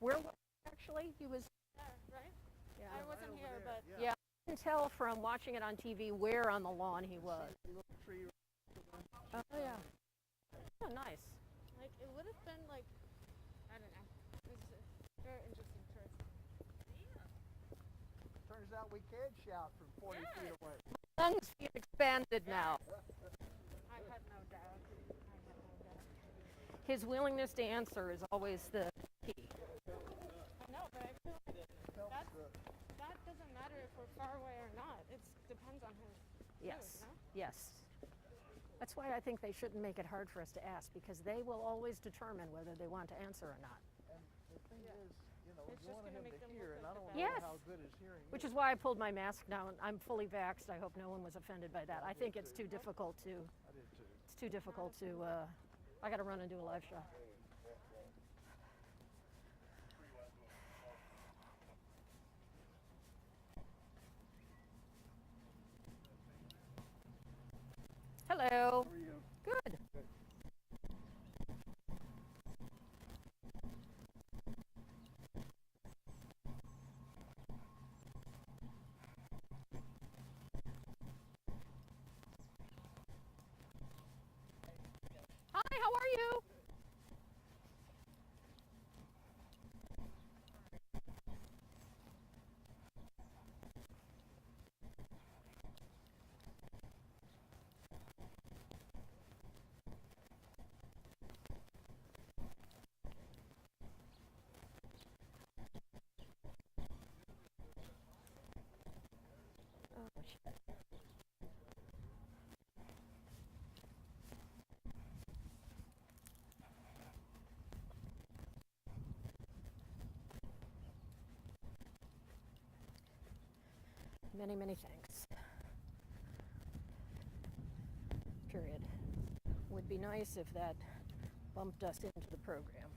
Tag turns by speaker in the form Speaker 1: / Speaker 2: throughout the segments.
Speaker 1: Where was he actually? He was
Speaker 2: there, right?
Speaker 1: Yeah.
Speaker 2: I wasn't here,
Speaker 3: there,
Speaker 2: but
Speaker 1: Yeah, I can tell from watching it on TV where on the lawn he was.
Speaker 3: The little tree.
Speaker 1: Oh yeah. Oh, nice.
Speaker 2: like it would have been like, I don't know. It's a very interesting choice.
Speaker 3: Turns out we can shout from 40 feet away.
Speaker 1: Lungs feel expanded now.
Speaker 2: I had no doubt.
Speaker 1: His willingness to answer is always the key.
Speaker 2: I know, but I feel like that doesn't matter if we're far away or not. It depends on his
Speaker 1: Yes.
Speaker 2: mood, no?
Speaker 1: Yes. That's why I think they shouldn't make it hard for us to ask, because they will always determine whether they want to answer or not.
Speaker 3: And the thing is, you know,
Speaker 2: It's
Speaker 3: we
Speaker 2: just
Speaker 3: wanted
Speaker 2: gonna
Speaker 3: him
Speaker 2: make
Speaker 3: to
Speaker 2: them
Speaker 3: hear,
Speaker 2: look
Speaker 3: and I
Speaker 2: like
Speaker 3: don't
Speaker 2: the
Speaker 3: know
Speaker 1: Yes.
Speaker 3: how good his hearing
Speaker 1: Which
Speaker 3: is.
Speaker 1: is why I pulled my mask down. I'm fully vaxxed. I hope no one was offended by that. I think it's too difficult to.
Speaker 3: I did too.
Speaker 1: It's too difficult to. I got to run and do a live shot. Hello.
Speaker 3: How are you?
Speaker 1: Good. Hi, how are you? Oh, shit. Many, many thanks. Period. Would be nice if that bumped us into the program.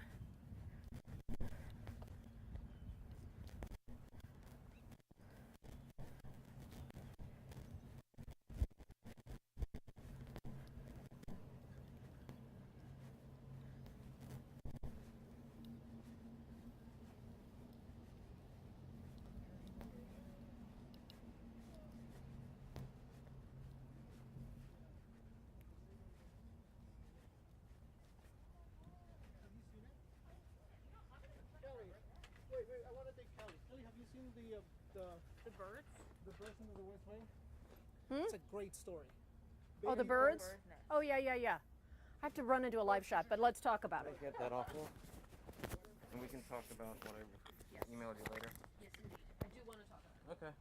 Speaker 3: Kelly, wait, I want to think Kelly. Kelly, have you seen the
Speaker 2: birds?
Speaker 3: the birds into the West Wing?
Speaker 1: Hmm?
Speaker 3: It's a great story.
Speaker 1: Oh, the birds? Oh, yeah, yeah, yeah. I have to run and do a live shot, but let's talk about it.
Speaker 4: Get that off here, and we can talk about what I emailed you later.
Speaker 1: Yes, indeed. I do want to talk about it.
Speaker 4: Okay.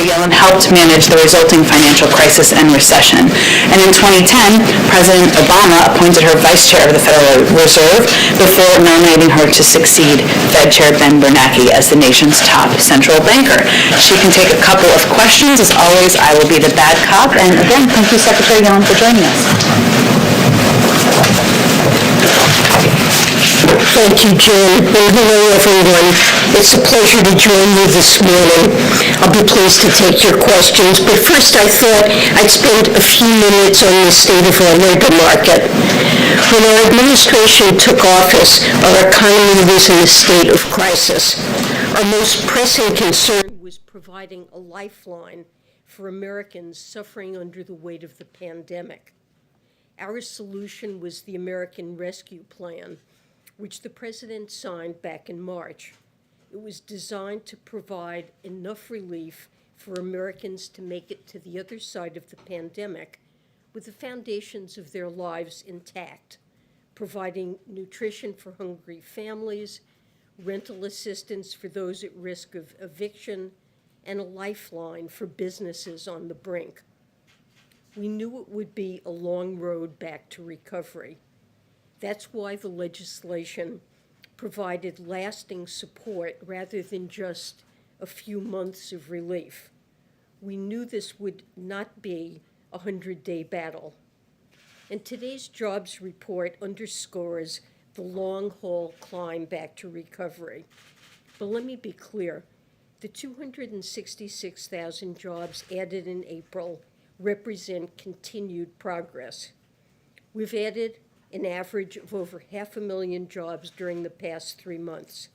Speaker 5: Secretary Yellen helped manage the resulting financial crisis and recession. And in 2010, President Obama appointed her vice chair of the Federal Reserve before nominating her to succeed Fed Chair Ben Bernanke as the nation's top central banker. She can take a couple of questions. As always, I will be the bad cop. And again, thank you, Secretary Yellen, for joining us.
Speaker 6: Thank you, Jen. And hello, everyone. It's a pleasure to join you this morning. I'll be pleased to take your questions, but first I thought I'd spend a few minutes on the state of our labor market. When our administration took office, our economy was in a state of crisis. Our most pressing concern was providing a lifeline for Americans suffering under the weight of the pandemic. Our solution was the American Rescue Plan, which the President signed back in March. It was designed to provide enough relief for Americans to make it to the other side of the pandemic with the foundations of their lives intact, providing nutrition for hungry families, rental assistance for those at risk of eviction, and a lifeline for businesses on the brink. We knew it would be a long road back to recovery. That's why the legislation provided lasting support rather than just a few months of relief. We knew this would not be a 100-day battle. And today's jobs report underscores the long-haul climb back to recovery. But let me be clear, the 266,000 jobs added in April represent continued progress. We've added an average of over 500,000 jobs during the past 3 months.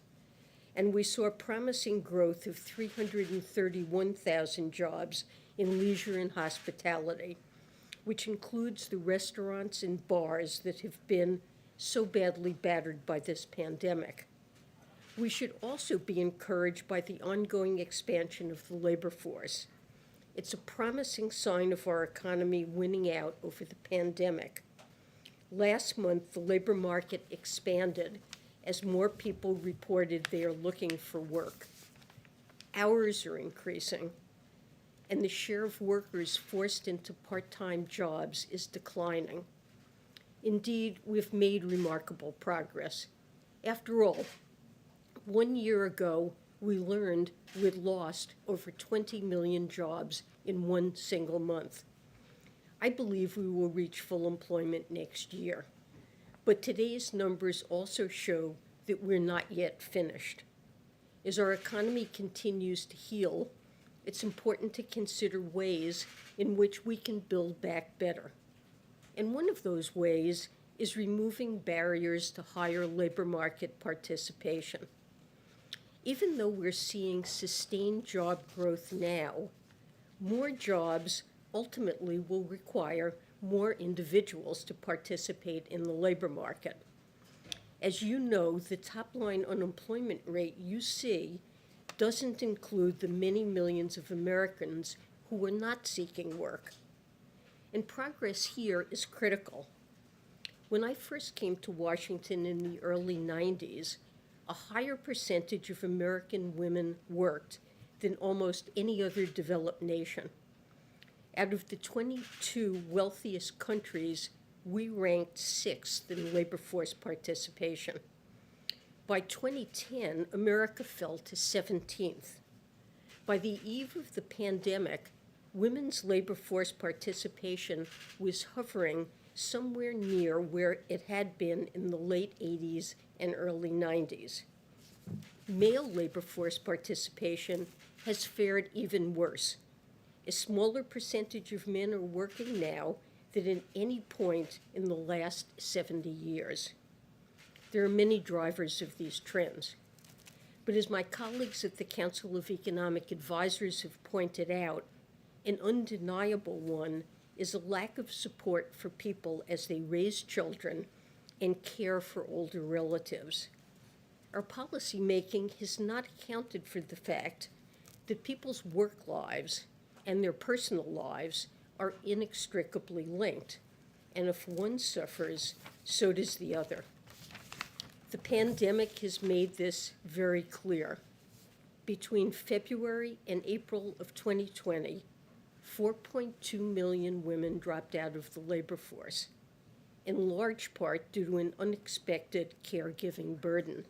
Speaker 6: And we saw promising growth of 331,000 jobs in leisure and hospitality, which includes the restaurants and bars that have been so badly battered by this pandemic. We should also be encouraged by the ongoing expansion of the labor force. It's a promising sign of our economy winning out over the pandemic. Last month, the labor market expanded as more people reported they are looking for work. Hours are increasing, and the share of workers forced into part-time jobs is declining. Indeed, we've made remarkable progress. After all, 1 year ago, we learned we'd lost over 20 million jobs in one single month. I believe we will reach full employment next year. But today's numbers also show that we're not yet finished. As our economy continues to heal, it's important to consider ways in which we can build back better. And one of those ways is removing barriers to higher labor market participation. Even though we're seeing sustained job growth now, more jobs ultimately will require more individuals to participate in the labor market. As you know, the top-line unemployment rate you see doesn't include the many millions of Americans who are not seeking work. And progress here is critical. When I first came to Washington in the early 90s, a higher percentage of American women worked than almost any other developed nation. Out of the 22 wealthiest countries, we ranked 6th in labor force participation. By 2010, America fell to 17th. By the eve of the pandemic, women's labor force participation was hovering somewhere near where it had been in the late 80s and early 90s. Male labor force participation has fared even worse. A smaller percentage of men are working now than at any point in the last 70 years. There are many drivers of these trends. But as my colleagues at the Council of Economic Advisors have pointed out, an undeniable one is a lack of support for people as they raise children and care for older relatives. Our policymaking has not accounted for the fact that people's work lives and their personal lives are inextricably linked, and if one suffers, so does the other. The pandemic has made this very clear. between February and April of 2020, 4.2 million women dropped out of the labor force, in large part due to an unexpected caregiving burden.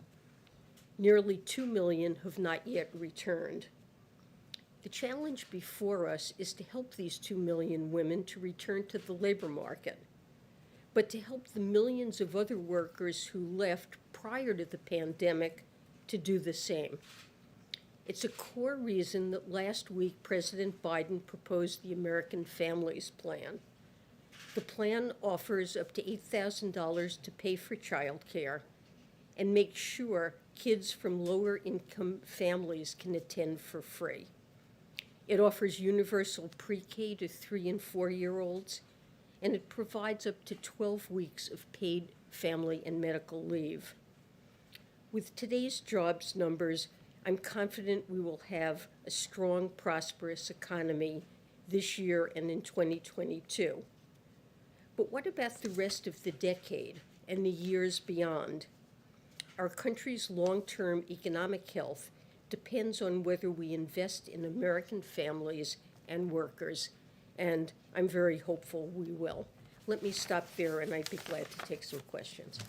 Speaker 6: Nearly 2 million have not yet returned. The challenge before us is to help these 2 million women to return to the labor market, but to help the millions of other workers who left prior to the pandemic to do the same. It's a core reason that last week President Biden proposed the American Families Plan. The plan offers up to $8,000 to pay for childcare and makes sure kids from lower income families can attend for free. It offers universal pre-K to 3 and 4-year-olds, and it provides up to 12 weeks of paid family and medical leave. With today's jobs numbers, I'm confident we will have a strong, prosperous economy this year and in 2022. But what about the rest of the decade and the years beyond? Our country's long-term economic health depends on whether we invest in American families and workers, and I'm very hopeful we will. Let me stop there, and I'd be glad to take some questions.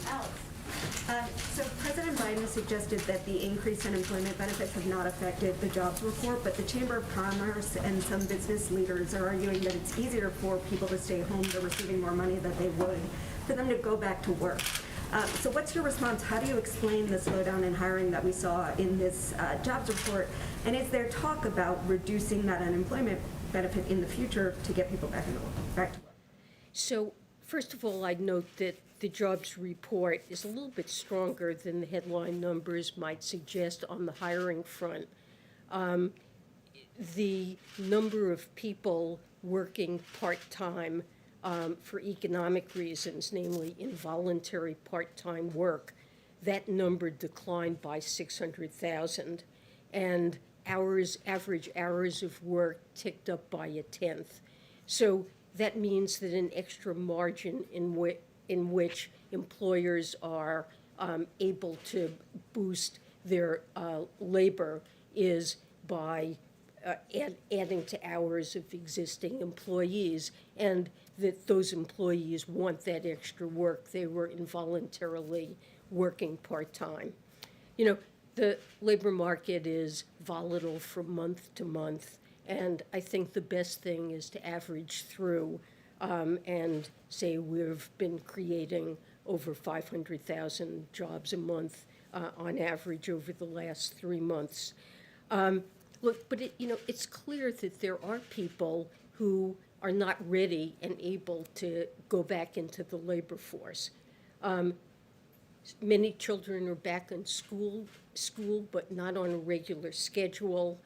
Speaker 7: Alex. So President Biden suggested that the increased unemployment benefits have not affected the jobs report, but the Chamber of Commerce and some business leaders are arguing that it's easier for people to stay home. They're receiving more money than they would for them to go back to work. So what's your response? How do you explain the slowdown in hiring that we saw in this jobs report? And is there talk about reducing that unemployment benefit in the future to get people back to work?
Speaker 6: So, first of all, I'd note that the jobs report is a little bit stronger than the headline numbers might suggest on the hiring front. The number of people working part-time for economic reasons, namely involuntary part-time work, that number declined by 600,000, and average hours of work ticked up by 1/10. So that means that an extra margin in which employers are able to boost their labor is by adding to hours of existing employees, and that those employees want that extra work. They were involuntarily working part-time. You know, the labor market is volatile from month to month, and I think the best thing is to average through and say we've been creating over 500,000 jobs a month on average over the last 3 months. Look, but it's clear that there are people who are not ready and able to go back into the labor force. Many children are back in school, but not on a regular schedule.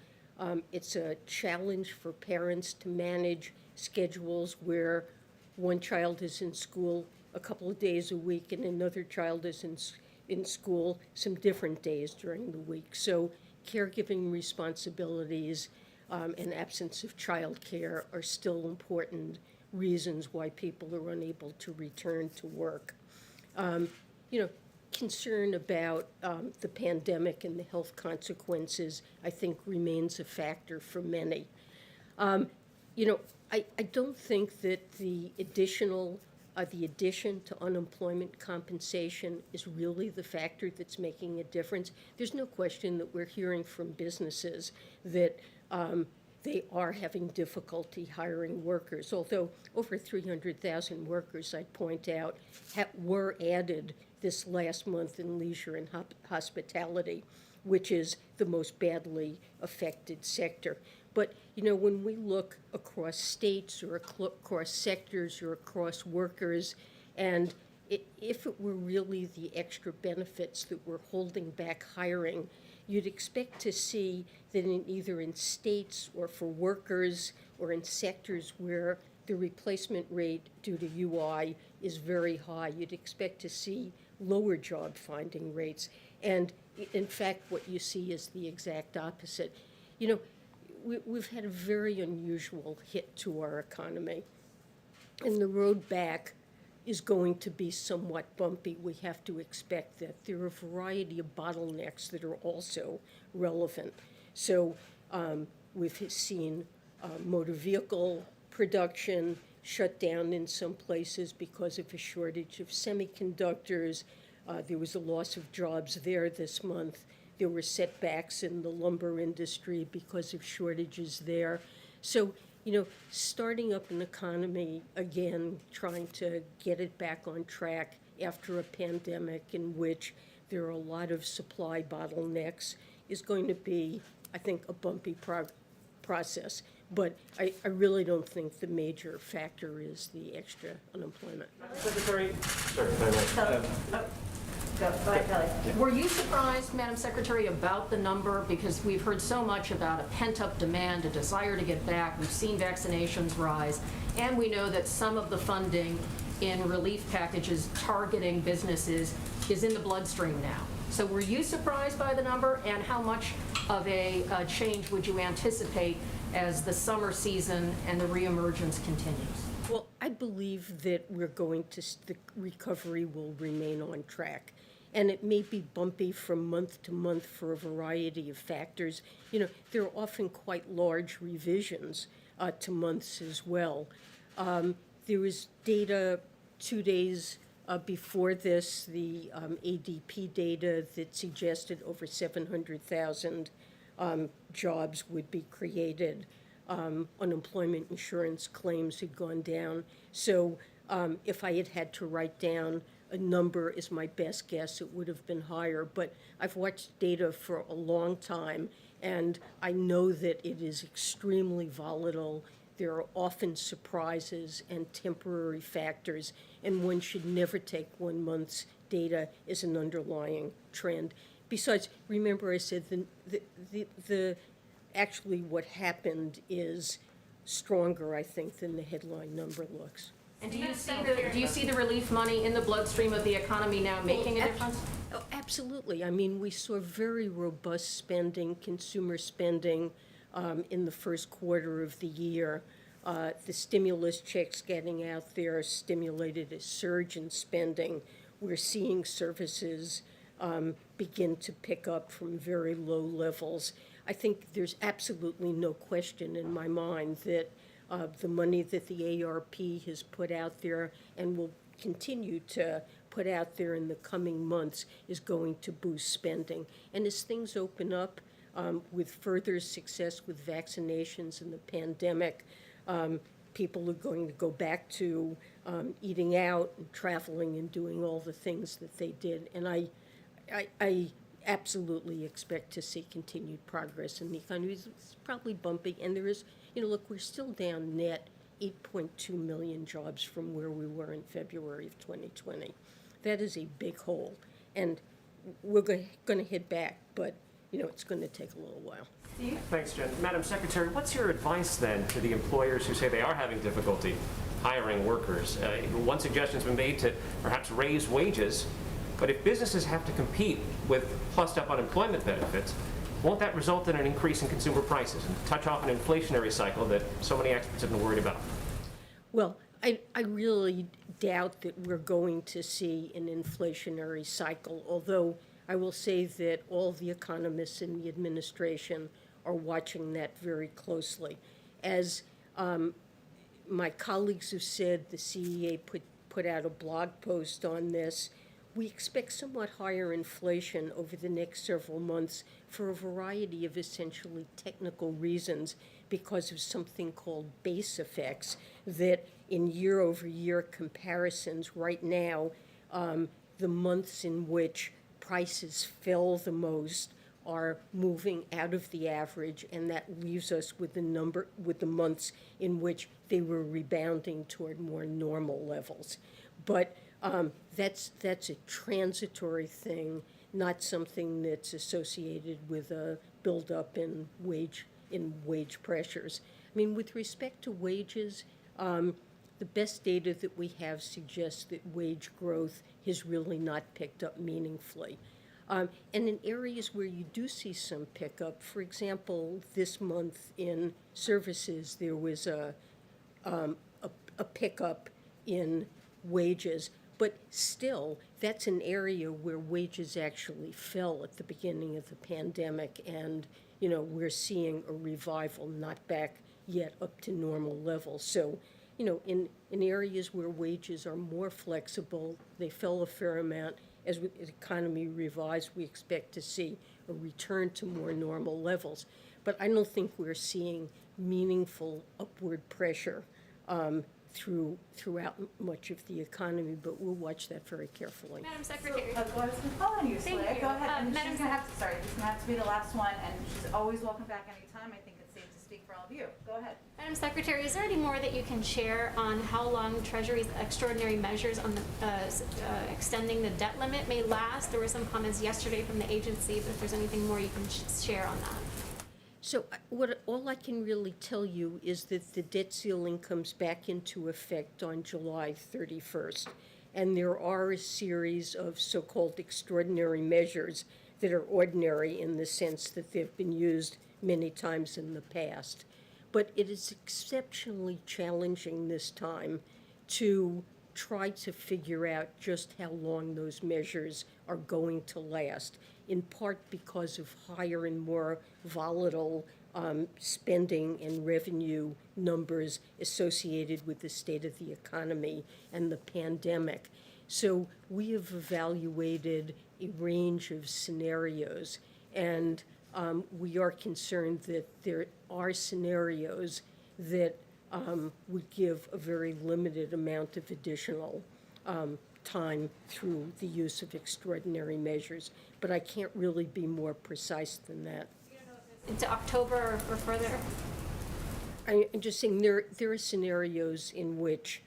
Speaker 6: It's a challenge for parents to manage schedules where one child is in school a couple of days a week and another child is in school some different days during the week. So caregiving responsibilities and absence of childcare are still important reasons why people are unable to return to work. Concern about the pandemic and the health consequences, I think, remains a factor for many. I don't think that the addition to unemployment compensation is really the factor that's making a difference. There's no question that we're hearing from businesses that they are having difficulty hiring workers, although over 300,000 workers, I'd point out, were added this last month in leisure and hospitality, which is the most badly affected sector. But, when we look across states or across sectors or across workers, and if it were really the extra benefits that were holding back hiring, you'd expect to see that either in states or for workers or in sectors where the replacement rate due to UI is very high, you'd expect to see lower job finding rates. And in fact, what you see is the exact opposite. We've had a very unusual hit to our economy. And the road back is going to be somewhat bumpy. We have to expect that. There are a variety of bottlenecks that are also relevant. So we've seen motor vehicle production shut down in some places because of a shortage of semiconductors. There was a loss of jobs there this month. There were setbacks in the lumber industry because of shortages there. So, starting up an economy again, trying to get it back on track after a pandemic in which there are a lot of supply bottlenecks is going to be, I think, a bumpy process. But I really don't think the major factor is the extra unemployment.
Speaker 8: Secretary,
Speaker 1: Were you surprised, Madam Secretary, about the number? Because we've heard so much about a pent-up demand, a desire to get back. We've seen vaccinations rise, and we know that some of the funding in relief packages targeting businesses is in the bloodstream now. So were you surprised by the number, and how much of a change would you anticipate as the summer season and the reemergence continues?
Speaker 6: Well, I believe that the recovery will remain on track. And it may be bumpy from month to month for a variety of factors. There are often quite large revisions to months as well. There was data 2 days before this, the ADP data that suggested over 700,000 jobs would be created. Unemployment insurance claims had gone down. So if I had to write down a number is my best guess, it would have been higher. But I've watched data for a long time, and I know that it is extremely volatile. There are often surprises and temporary factors, and one should never take 1 month's data as an underlying trend. Besides, remember I said actually what happened is stronger, I think, than the headline number looks.
Speaker 1: And do you see the relief money in the bloodstream of the economy now making a difference?
Speaker 6: Oh, absolutely. I mean, we saw very robust spending, consumer spending, in the first quarter of the year. The stimulus checks getting out there stimulated a surge in spending. We're seeing services begin to pick up from very low levels. I think there's absolutely no question in my mind that the money that the ARP has put out there and will continue to put out there in the coming months is going to boost spending. And as things open up with further success with vaccinations and the pandemic, people are going to go back to eating out and traveling and doing all the things that they did. And I absolutely expect to see continued progress in the economy. It's probably bumpy, and there is, look, we're still down net 8.2 million jobs from where we were in February of 2020. That is a big hole, and we're going to hit back, but, it's going to take a little while.
Speaker 8: Thanks, Jen. Madam Secretary, what's your advice then to the employers who say they are having difficulty hiring workers? One suggestion's been made to perhaps raise wages, but if businesses have to compete with plussed-up unemployment benefits, won't that result in an increase in consumer prices and touch off an inflationary cycle that so many experts have been worried about?
Speaker 6: Well, I really doubt that we're going to see an inflationary cycle, although I will say that all the economists in the administration are watching that very closely. As my colleagues have said, the CEA put out a blog post on this. We expect somewhat higher inflation over the next several months for a variety of essentially technical reasons because of something called base effects that in year-over-year comparisons right now, the months in which prices fell the most are moving out of the average, and that leaves us with the months in which they were rebounding toward more normal levels. But that's a transitory thing, not something that's associated with a buildup in wage pressures. I mean, with respect to wages, the best data that we have suggests that wage growth has really not picked up meaningfully. And in areas where you do see some pickup, for example, this month in services, there was a pickup in wages. But still, that's an area where wages actually fell at the beginning of the pandemic, and, we're seeing a revival, not back yet up to normal levels. So, in areas where wages are more flexible, they fell a fair amount. As the economy revives, we expect to see a return to more normal levels. But I don't think we're seeing meaningful upward pressure throughout much of the economy, but we'll watch that very carefully.
Speaker 9: Madam Secretary.
Speaker 10: I was following you,
Speaker 9: Thank
Speaker 10: Slay.
Speaker 9: you.
Speaker 10: Go ahead. And
Speaker 9: Madam
Speaker 10: she's gonna have to, sorry, this is gonna have to be the last one, and she's always welcome back anytime. I think it's safe to speak for all of you. Go ahead.
Speaker 9: Madam Secretary, is there any more that you can share on how long Treasury's extraordinary measures on the extending the debt limit may last? There were some comments yesterday from the agency, but if there's anything more you can share on that.
Speaker 6: So all I can really tell you is that the debt ceiling comes back into effect on July 31st. And there are a series of so-called extraordinary measures that are ordinary in the sense that they've been used many times in the past. But it is exceptionally challenging this time to try to figure out just how long those measures are going to last, in part because of higher and more volatile spending and revenue numbers associated with the state of the economy and the pandemic. So we have evaluated a range of scenarios, and we are concerned that there are scenarios that would give a very limited amount of additional time through the use of extraordinary measures. But I can't really be more precise than that.
Speaker 9: Into October or further?
Speaker 6: I'm just saying there are scenarios in which,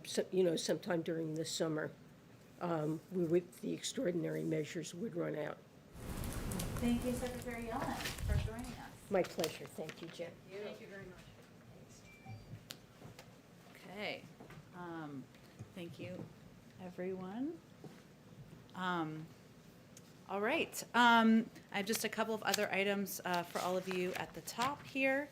Speaker 6: sometime during the summer, the extraordinary measures would run out.
Speaker 10: Thank you, Secretary Yellen, for joining us.
Speaker 6: My pleasure. Thank you, Jen.
Speaker 10: Thank you very much. Okay. Thank you, everyone. All right. I have just a couple of other items for all of you at the top here.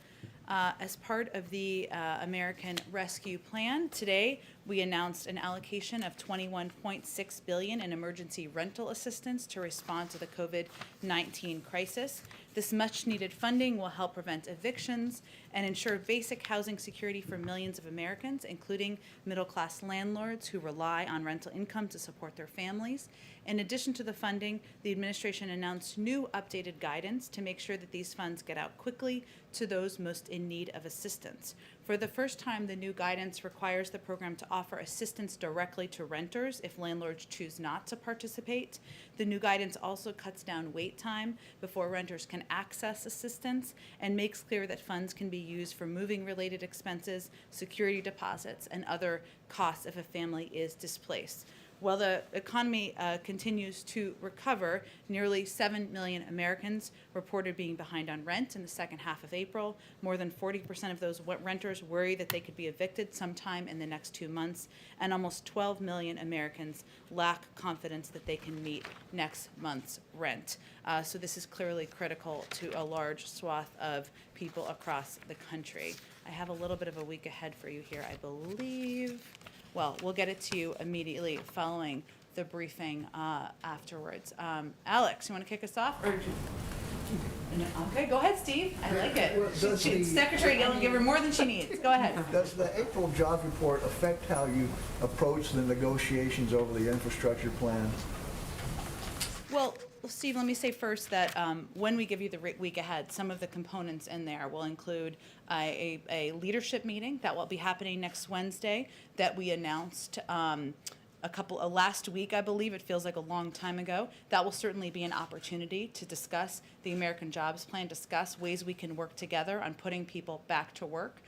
Speaker 10: As part of the American Rescue Plan, today we announced an allocation of $21.6 billion in emergency rental assistance to respond to the COVID-19 crisis. This much-needed funding will help prevent evictions and ensure basic housing security for millions of Americans, including middle-class landlords who rely on rental income to support their families. In addition to the funding, the administration announced new updated guidance to make sure that these funds get out quickly to those most in need of assistance. For the first time, the new guidance requires the program to offer assistance directly to renters if landlords choose not to participate. The new guidance also cuts down wait time before renters can access assistance and makes clear that funds can be used for moving-related expenses, security deposits, and other costs if a family is displaced. While the economy continues to recover, nearly 7 million Americans reported being behind on rent in the second half of April. More than 40% of those renters worry that they could be evicted sometime in the next 2 months, and almost 12 million Americans lack confidence that they can meet next month's rent. So this is clearly critical to a large swath of people across the country. I have a little bit of a week ahead for you here, I believe. Well, we'll get it to you immediately following the briefing afterwards. Alex, you want to kick us off? Okay, go ahead, Steve. I like it.
Speaker 3: Well,
Speaker 10: Secretary Yellen, give her more than she needs. Go ahead.
Speaker 3: Does the April jobs report affect how you approach the negotiations over the infrastructure plan?
Speaker 10: Well, Steve, let me say first that when we give you the week ahead, some of the components in there will include a leadership meeting that will be happening next Wednesday that we announced last week, I believe. It feels like a long time ago. That will certainly be an opportunity to discuss the American Jobs Plan, discuss ways we can work together on putting people back to work.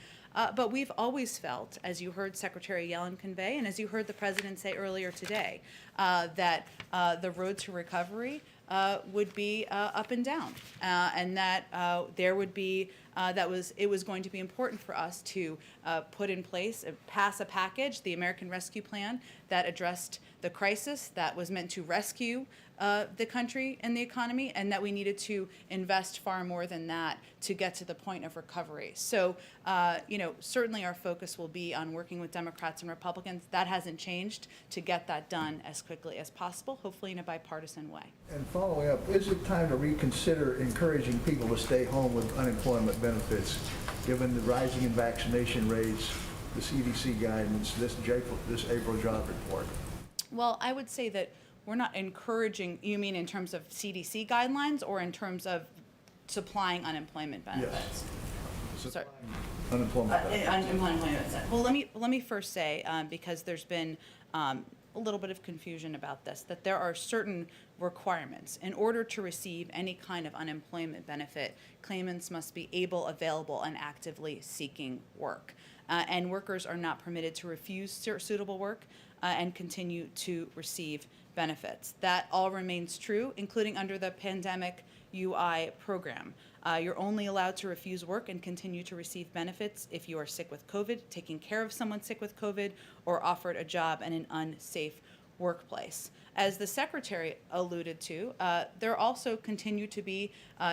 Speaker 10: But we've always felt, as you heard Secretary Yellen convey, and as you heard the President say earlier today, that the road to recovery would be up and down, and that there would be it was going to be important for us to put in place, pass a package, the American Rescue Plan, that addressed the crisis that was meant to rescue the country and the economy, and that we needed to invest far more than that to get to the point of recovery. So, certainly our focus will be on working with Democrats and Republicans. That hasn't changed, to get that done as quickly as possible, hopefully in a bipartisan way.
Speaker 3: And following up, is it time to reconsider encouraging people to stay home with unemployment benefits, given the rising in vaccination rates, the CDC guidance, this April job report?
Speaker 10: Well, I would say that we're not encouraging, you mean in terms of CDC guidelines or in terms of supplying unemployment benefits?
Speaker 3: Yes.
Speaker 10: Sorry.
Speaker 3: Unemployment benefits.
Speaker 10: Unemployment benefits. Well, let me first say, because there's been a little bit of confusion about this, that there are certain requirements. In order to receive any kind of unemployment benefit, claimants must be able, available, and actively seeking work. And workers are not permitted to refuse suitable work and continue to receive benefits. That all remains true, including under the Pandemic UI program. You're only allowed to refuse work and continue to receive benefits if you are sick with COVID, taking care of someone sick with COVID, or offered a job in an unsafe workplace. As the Secretary alluded to, there also continue to be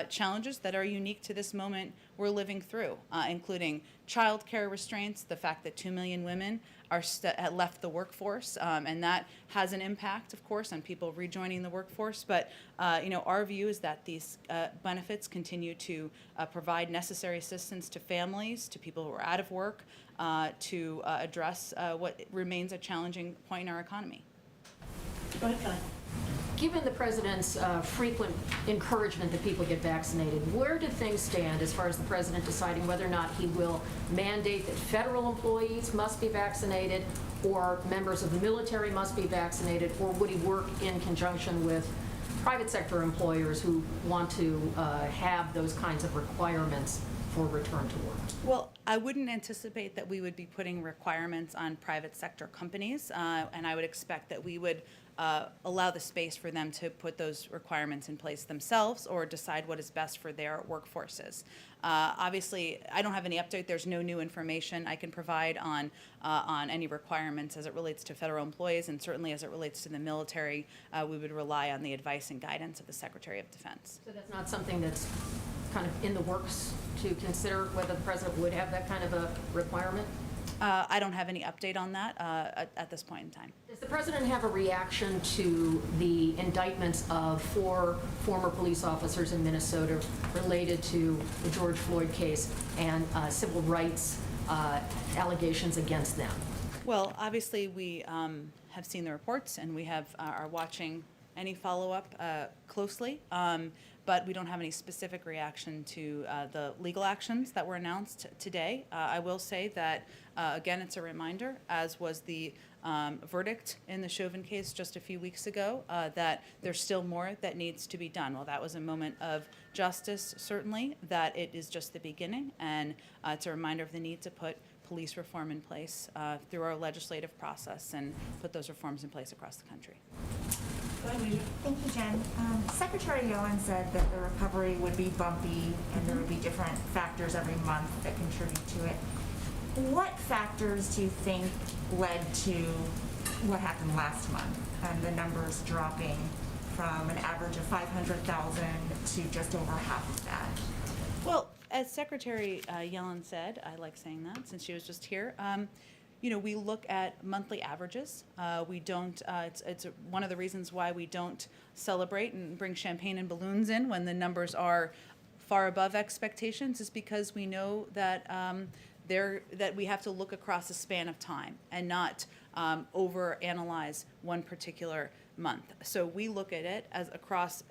Speaker 10: challenges that are unique to this moment we're living through, including child care restraints, the fact that 2 million women are left the workforce, and that has an impact, of course, on people rejoining the workforce. But our view is that these benefits continue to provide necessary assistance to families, to people who are out of work, to address what remains a challenging point in our economy. Go ahead, Kelly.
Speaker 1: Given the president's frequent encouragement that people get vaccinated, where do things stand as far as the president deciding whether or not he will mandate that federal employees must be vaccinated, or members of the military must be vaccinated, or would he work in conjunction with private sector employers who want to have those kinds of requirements for return to work?
Speaker 10: Well, I wouldn't anticipate that we would be putting requirements on private sector companies, and I would expect that we would allow the space for them to put those requirements in place themselves or decide what is best for their workforces. Obviously, I don't have any update. There's no new information I can provide on any requirements as it relates to federal employees, and certainly as it relates to the military, we would rely on the advice and guidance of the Secretary of Defense.
Speaker 1: So that's not something that's kind of in the works to consider whether the president would have that kind of a requirement?
Speaker 10: I don't have any update on that at this point in time.
Speaker 1: Does the president have a reaction to the indictments of 4 former police officers in Minnesota related to the George Floyd case and civil rights allegations against them?
Speaker 10: Well, obviously, we have seen the reports, and we are watching any follow-up closely. But we don't have any specific reaction to the legal actions that were announced today. I will say that, again, it's a reminder, as was the verdict in the Chauvin case just a few weeks ago, that there's still more that needs to be done. Well, that was a moment of justice, certainly, that it is just the beginning, and it's a reminder of the need to put police reform in place through our legislative process and put those reforms in place across the country.
Speaker 11: Thank you, Jen. Secretary Yellen said that the recovery would be bumpy and there would be different factors every month that contribute to it. What factors do you think led to what happened last month and the numbers dropping from an average of 500,000 to just over half of that?
Speaker 10: Well, as Secretary Yellen said, I like saying that since she was just here, we look at monthly averages. We don't, it's one of the reasons why we don't celebrate and bring champagne and balloons in when the numbers are far above expectations, is because we know that that we have to look across a span of time and not overanalyze one particular month. So we look at it as across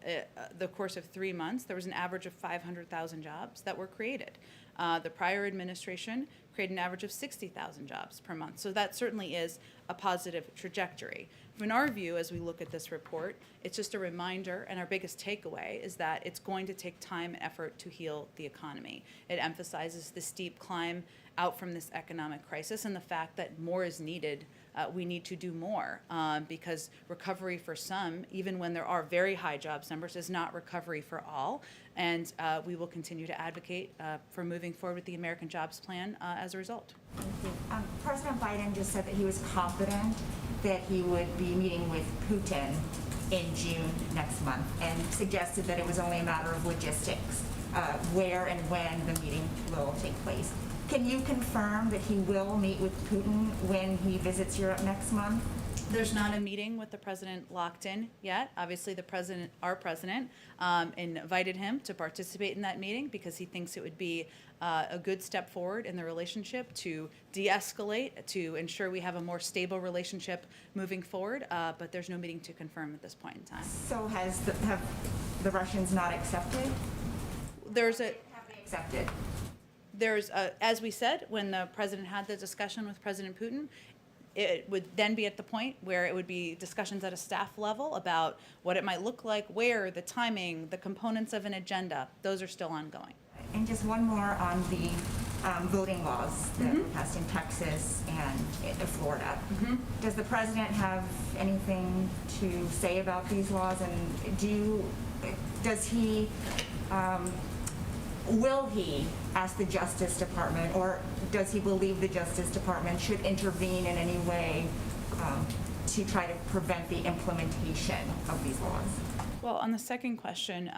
Speaker 10: the course of 3 months, there was an average of 500,000 jobs that were created. The prior administration created an average of 60,000 jobs per month. So that certainly is a positive trajectory. In our view, as we look at this report, it's just a reminder, and our biggest takeaway is that it's going to take time and effort to heal the economy. It emphasizes the steep climb out from this economic crisis and the fact that more is needed we need to do more because recovery for some, even when there are very high jobs numbers, is not recovery for all. And we will continue to advocate for moving forward with the American Jobs Plan as a result.
Speaker 11: Thank you. President Biden just said that he was confident that he would be meeting with Putin in June next month and suggested that it was only a matter of logistics, where and when the meeting will take place. Can you confirm that he will meet with Putin when he visits Europe next month?
Speaker 10: There's not a meeting with the president locked in yet. Obviously, our president, invited him to participate in that meeting because he thinks it would be a good step forward in the relationship to de-escalate, to ensure we have a more stable relationship moving forward. But there's no meeting to confirm at this point in time.
Speaker 11: So have the Russians not accepted?
Speaker 10: Have
Speaker 11: they accepted?
Speaker 10: As we said, when the president had the discussion with President Putin, it would then be at the point where it would be discussions at a staff level about what it might look like, where, the timing, the components of an agenda. Those are still ongoing.
Speaker 11: And just one more on the voting laws that were passed in Texas and in Florida. Does the president have anything to say about these laws? And does he, will he ask the Justice Department, or does he believe the Justice Department should intervene in any way to try to prevent the implementation of these laws?
Speaker 10: Well, on the second question,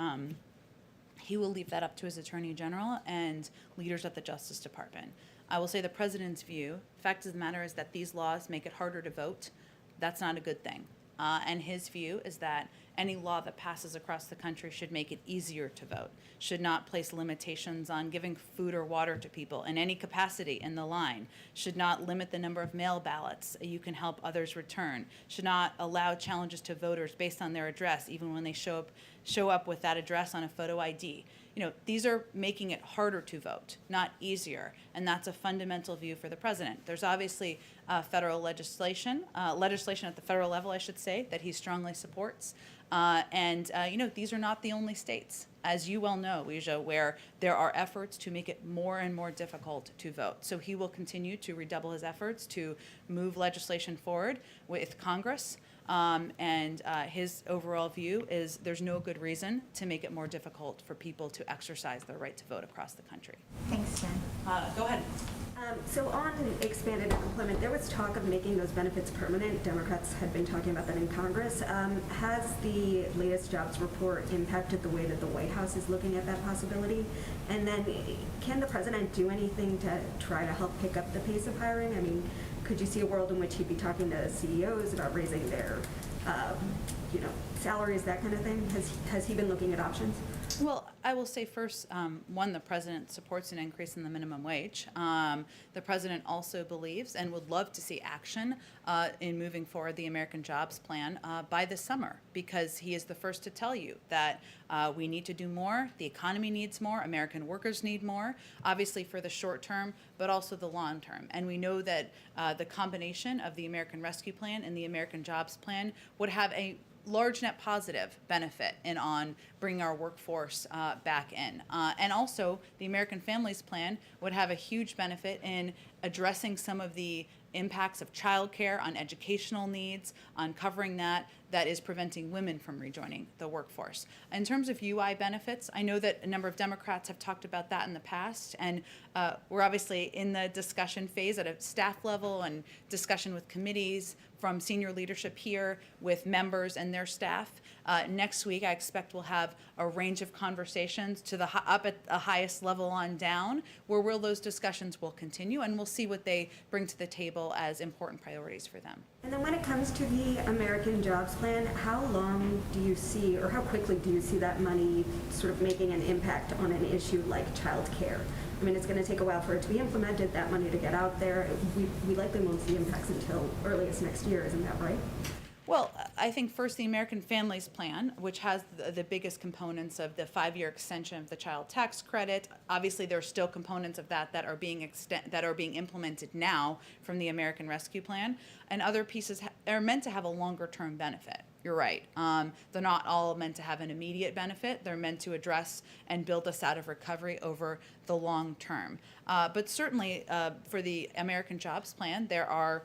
Speaker 10: he will leave that up to his Attorney General and leaders at the Justice Department. I will say the president's view, fact of the matter is that these laws make it harder to vote. That's not a good thing. And his view is that any law that passes across the country should make it easier to vote, should not place limitations on giving food or water to people in any capacity in the line, should not limit the number of mail ballots you can help others return, should not allow challenges to voters based on their address, even when they show up with that address on a photo ID. You know, these are making it harder to vote, not easier, and that's a fundamental view for the president. There's obviously federal legislation at the federal level, I should say, that he strongly supports. You know, these are not the only states, as you well know, Weijia, where there are efforts to make it more and more difficult to vote. So he will continue to redouble his efforts to move legislation forward with Congress. His overall view is there's no good reason to make it more difficult for people to exercise their right to vote across the country.
Speaker 11: Thanks, Jen.
Speaker 10: Go ahead.
Speaker 7: So on expanded unemployment, there was talk of making those benefits permanent. Democrats had been talking about that in Congress. Has the latest jobs report impacted the way that the White House is looking at that possibility? And then can the president do anything to try to help pick up the pace of hiring? I mean, could you see a world in which he'd be talking to CEOs about raising their, salaries, that kind of thing? Has he been looking at options?
Speaker 10: Well, I will say first, one, the president supports an increase in the minimum wage. The president also believes and would love to see action in moving forward the American Jobs Plan by this summer, because he is the first to tell you that we need to do more, the economy needs more, American workers need more, obviously for the short term, but also the long term. And we know that the combination of the American Rescue Plan and the American Jobs Plan would have a large net positive benefit on bringing our workforce back in. And also, the American Families Plan would have a huge benefit in addressing some of the impacts of childcare on educational needs, on covering that is preventing women from rejoining the workforce. In terms of UI benefits, I know that a number of Democrats have talked about that in the past, and we're obviously in the discussion phase at a staff level and discussion with committees from senior leadership here with members and their staff. Next week, I expect we'll have a range of conversations up at the highest level on down, where those discussions will continue, and we'll see what they bring to the table as important priorities for them.
Speaker 7: And then when it comes to the American Jobs Plan, how long do you see, or how quickly do you see that money sort of making an impact on an issue like childcare? I mean, it's going to take a while for it to be implemented, that money to get out there. We likely won't see impacts until earliest next year, isn't that right?
Speaker 10: Well, I think first the American Families Plan, which has the biggest components of the 5-year extension of the child tax credit. Obviously, there are still components of that are being implemented now from the American Rescue Plan, and other pieces are meant to have a longer-term benefit. You're right. They're not all meant to have an immediate benefit. They're meant to address and build us out of recovery over the long term. But certainly for the American Jobs Plan, there are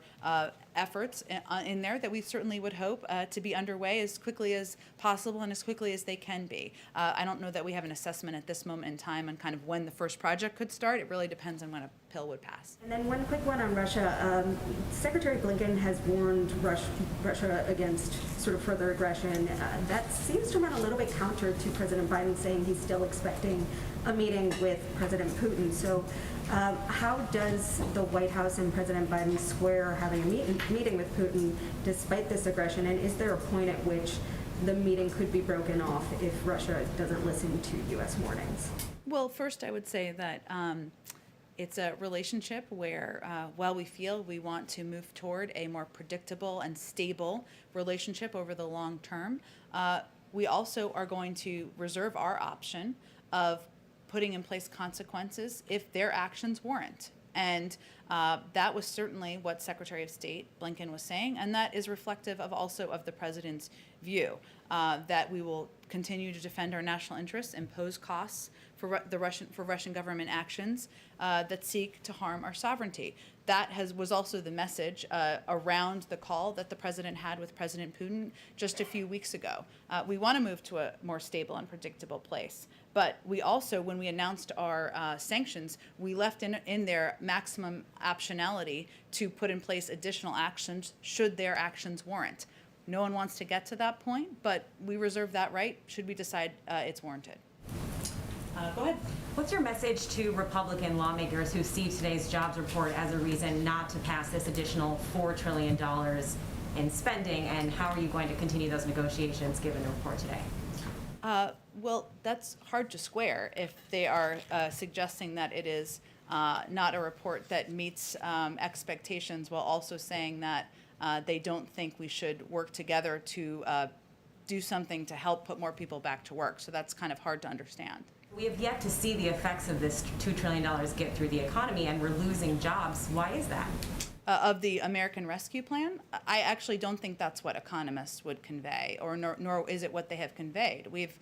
Speaker 10: efforts in there that we certainly would hope to be underway as quickly as possible and as quickly as they can be. I don't know that we have an assessment at this moment in time on kind of when the first project could start. It really depends on when a bill would pass.
Speaker 7: And then one quick one on Russia. Secretary Blinken has warned Russia against sort of further aggression. That seems to run a little bit counter to President Biden saying he's still expecting a meeting with President Putin. So how does the White House and President Biden square having a meeting with Putin despite this aggression? And is there a point at which the meeting could be broken off if Russia doesn't listen to U.S. warnings?
Speaker 10: Well, first I would say that it's a relationship where while we feel we want to move toward a more predictable and stable relationship over the long term, we also are going to reserve our option of putting in place consequences if their actions warrant. And that was certainly what Secretary of State Blinken was saying, and that is reflective of also of the president's view, that we will continue to defend our national interests, impose costs for Russian government actions that seek to harm our sovereignty. That was also the message around the call that the president had with President Putin just a few weeks ago. We want to move to a more stable and predictable place. But we also, when we announced our sanctions, we left in there maximum optionality to put in place additional actions should their actions warrant. No one wants to get to that point, but we reserve that right should we decide it's warranted. Go ahead.
Speaker 12: What's your message to Republican lawmakers who see today's jobs report as a reason not to pass this additional $4 trillion in spending, and how are you going to continue those negotiations given the report today?
Speaker 10: Well, that's hard to square if they are suggesting that it is not a report that meets expectations while also saying that they don't think we should work together to do something to help put more people back to work. So that's kind of hard to understand.
Speaker 12: We have yet to see the effects of this $2 trillion get through the economy, and we're losing jobs. Why is that?
Speaker 10: Of the American Rescue Plan, I actually don't think that's what economists would convey, or nor is it what they have conveyed. We've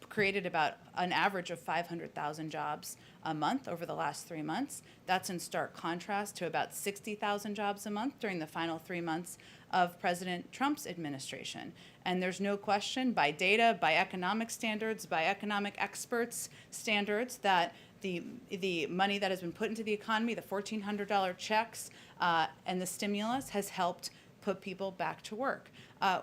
Speaker 10: created about an average of 500,000 jobs a month over the last 3 months. That's in stark contrast to about 60,000 jobs a month during the final 3 months of President Trump's administration. And there's no question by data, by economic standards, by economic experts' standards that the money that has been put into the economy, the $1,400 checks and the stimulus has helped put people back to work.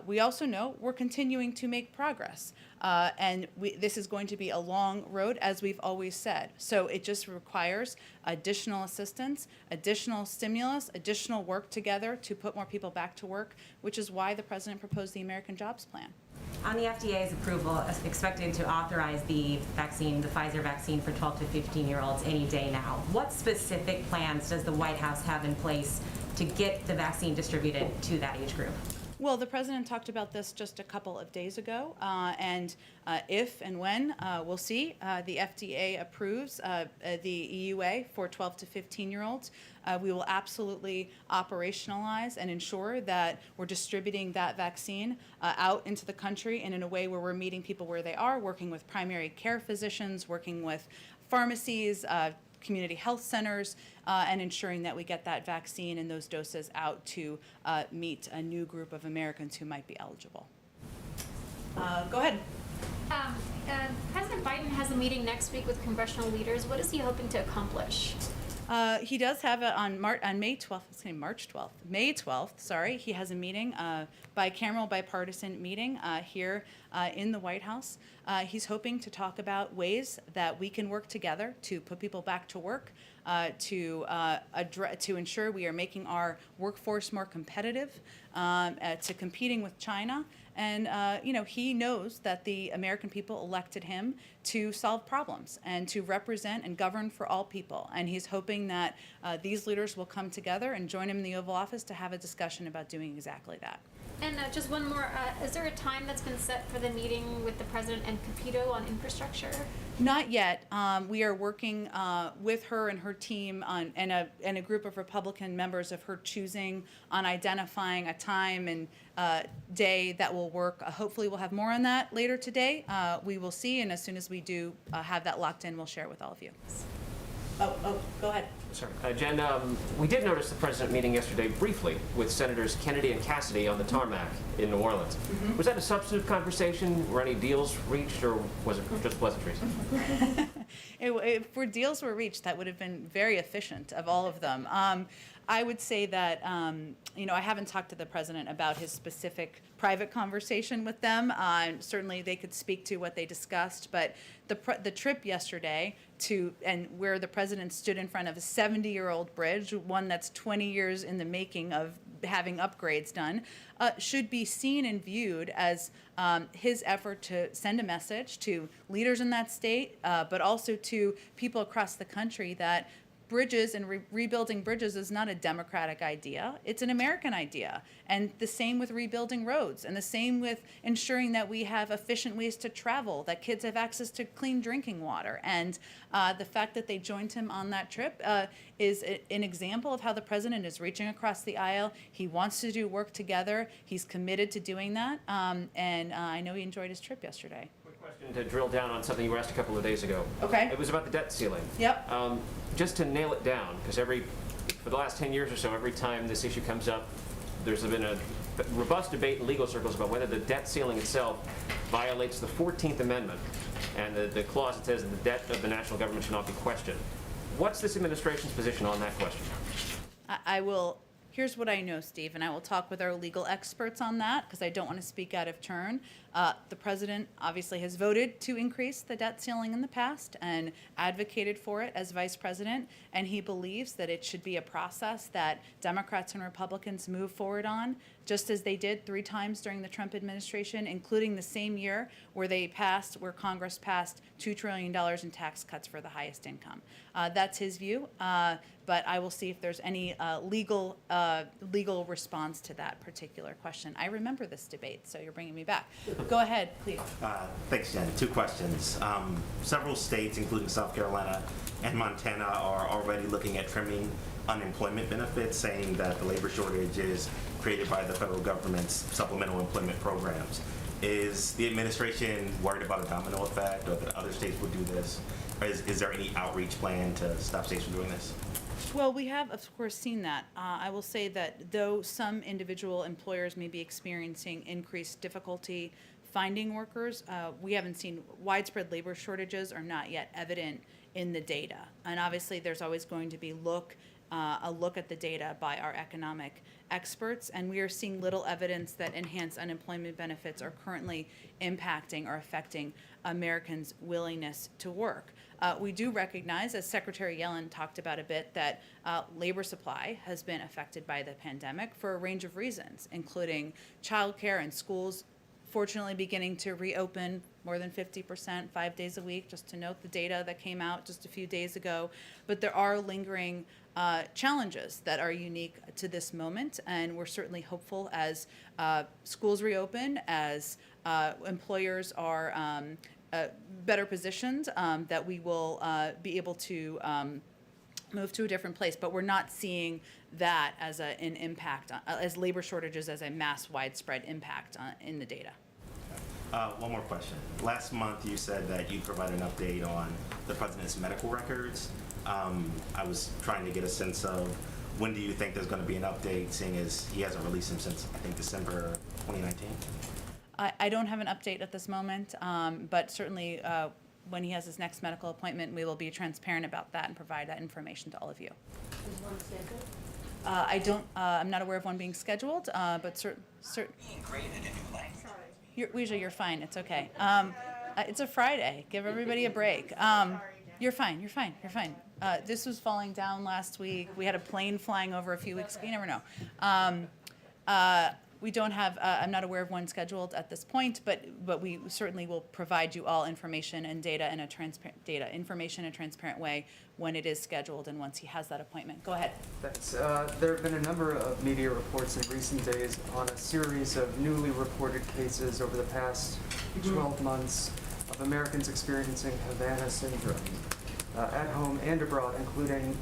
Speaker 10: We also know we're continuing to make progress. And this is going to be a long road, as we've always said. So it just requires additional assistance, additional stimulus, additional work together to put more people back to work, which is why the president proposed the American Jobs Plan.
Speaker 12: On the FDA's approval, expected to authorize the vaccine, the Pfizer vaccine for 12 to 15-year-olds any day now, what specific plans does the White House have in place to get the vaccine distributed to that age group?
Speaker 10: Well, the president talked about this just a couple of days ago, and if and when, we'll see, the FDA approves the EUA for 12 to 15-year-olds, we will absolutely operationalize and ensure that we're distributing that vaccine out into the country and in a way where we're meeting people where they are, working with primary care physicians, working with pharmacies, community health centers, and ensuring that we get that vaccine and those doses out to meet a new group of Americans who might be eligible. Go ahead.
Speaker 9: President Biden has a meeting next week with congressional leaders. What is he hoping to accomplish?
Speaker 10: He does have it on May 12th. It's going to be March 12th. May 12th, sorry. He has a meeting, bicameral, bipartisan meeting here in the White House. He's hoping to talk about ways that we can work together to put people back to work, to ensure we are making our workforce more competitive, to competing with China. And, he knows that the American people elected him to solve problems and to represent and govern for all people. And he's hoping that these leaders will come together and join him in the Oval Office to have a discussion about doing exactly that.
Speaker 9: And just one more, is there a time that's been set for the meeting with the president and Capito on infrastructure?
Speaker 10: Not yet. We are working with her and her team and a group of Republican members of her choosing on identifying a time and day that will work. Hopefully we'll have more on that later today. We will see, and as soon as we do have that locked in, we'll share it with all of you. Go ahead.
Speaker 8: Sorry. Jen, we did notice the president meeting yesterday briefly with Senators Kennedy and Cassidy on the tarmac in New Orleans. Was that a substantive conversation? Were any deals reached, or was it just pleasantries?
Speaker 10: If deals were reached, that would have been very efficient of all of them. I would say that, I haven't talked to the president about his specific private conversation with them. Certainly, they could speak to what they discussed, but the trip yesterday where the president stood in front of a 70-year-old bridge, one that's 20 years in the making of having upgrades done, should be seen and viewed as his effort to send a message to leaders in that state, but also to people across the country that bridges and rebuilding bridges is not a Democratic idea. It's an American idea. And the same with rebuilding roads, and the same with ensuring that we have efficient ways to travel, that kids have access to clean drinking water. And the fact that they joined him on that trip is an example of how the president is reaching across the aisle. He wants to do work together. He's committed to doing that. And I know he enjoyed his trip yesterday.
Speaker 8: Question to drill down on something you were asked a couple of days ago.
Speaker 10: Okay.
Speaker 8: It was about the debt ceiling.
Speaker 10: Yep.
Speaker 8: Just to nail it down, because for the last 10 years or so, every time this issue comes up, there's been a robust debate in legal circles about whether the debt ceiling itself violates the 14th Amendment and the clause that says the debt of the national government should not be questioned. What's this administration's position on that question?
Speaker 10: Here's what I know, Steve, and I will talk with our legal experts on that because I don't want to speak out of turn. The president obviously has voted to increase the debt ceiling in the past and advocated for it as vice president, and he believes that it should be a process that Democrats and Republicans move forward on, just as they did 3 times during the Trump administration, including the same year where Congress passed $2 trillion in tax cuts for the highest income. That's his view, but I will see if there's any legal response to that particular question. I remember this debate, so you're bringing me back. Go ahead, please.
Speaker 13: Thanks, Jen. 2 questions. Several states, including South Carolina and Montana, are already looking at trimming unemployment benefits, saying that the labor shortage is created by the federal government's supplemental employment programs. Is the administration worried about a domino effect, or that other states would do this? Or is there any outreach plan to stop states from doing this?
Speaker 10: Well, we have, of course, seen that. I will say that though some individual employers may be experiencing increased difficulty finding workers, we haven't seen widespread labor shortages are not yet evident in the data. And obviously, there's always going to be a look at the data by our economic experts, and we are seeing little evidence that enhanced unemployment benefits are currently impacting or affecting Americans' willingness to work. We do recognize, as Secretary Yellen talked about a bit, that labor supply has been affected by the pandemic for a range of reasons, including childcare and schools fortunately beginning to reopen more than 50%, 5 days a week, just to note the data that came out just a few days ago. But there are lingering challenges that are unique to this moment, and we're certainly hopeful as schools reopen, as employers are better positioned, that we will be able to move to a different place. But we're not seeing that as an impact, as labor shortages as a mass widespread impact in the data.
Speaker 13: One more question. Last month you said that you'd provide an update on the president's medical records. I was trying to get a sense of when do you think there's going to be an update, seeing as he hasn't released them since, I think, December 2019?
Speaker 10: I don't have an update at this moment, but certainly when he has his next medical appointment, we will be transparent about that and provide that information to all of you.
Speaker 1: Is one scheduled?
Speaker 10: I'm not aware of one being scheduled, but certain. You're fine. It's okay. It's a Friday. Give everybody a break. You're fine. This was falling down last week. We had a plane flying over a few weeks ago. You never know. We don't have, I'm not aware of one scheduled at this point, but we certainly will provide you all information and data in a transparent way when it is scheduled and once he has that appointment. Go ahead.
Speaker 14: Thanks. There have been a number of media reports in recent days on a series of newly reported cases over the past 12 months of Americans experiencing Havana syndrome at home and abroad, including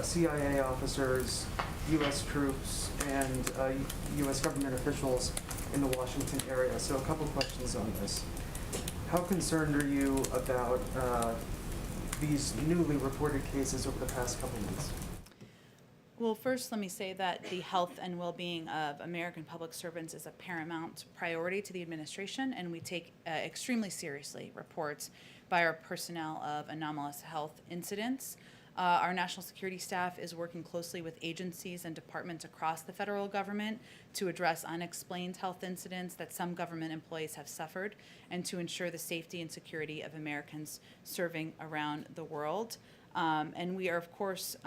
Speaker 14: CIA officers, U.S. troops, and U.S. government officials in the Washington area. So a couple questions on this. How concerned are you about these newly reported cases over the past couple months?
Speaker 10: Well, first, let me say that the health and well-being of American public servants is a paramount priority to the administration, and we take extremely seriously reports by our personnel of anomalous health incidents. Our national security staff is working closely with agencies and departments across the federal government to address unexplained health incidents that some government employees have suffered and to ensure the safety and security of Americans serving around the world. And we are, of course,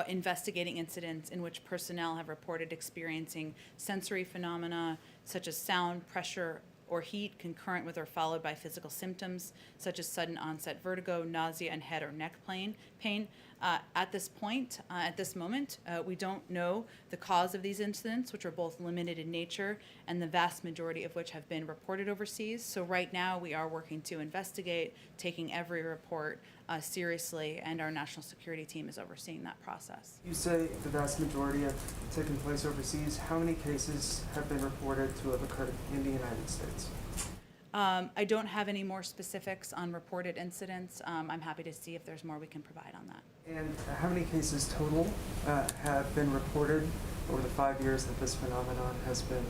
Speaker 10: investigating incidents in which personnel have reported experiencing sensory phenomena such as sound, pressure, or heat concurrent with or followed by physical symptoms such as sudden onset vertigo, nausea, and head or neck pain. At this point, at this moment, we don't know the cause of these incidents, which are both limited in nature and the vast majority of which have been reported overseas. So right now we are working to investigate, taking every report seriously, and our national security team is overseeing that process.
Speaker 14: You say the vast majority have taken place overseas. How many cases have been reported to have occurred in the United States?
Speaker 10: I don't have any more specifics on reported incidents. I'm happy to see if there's more we can provide on that.
Speaker 14: And how many cases total have been reported over the 5 years that this phenomenon has been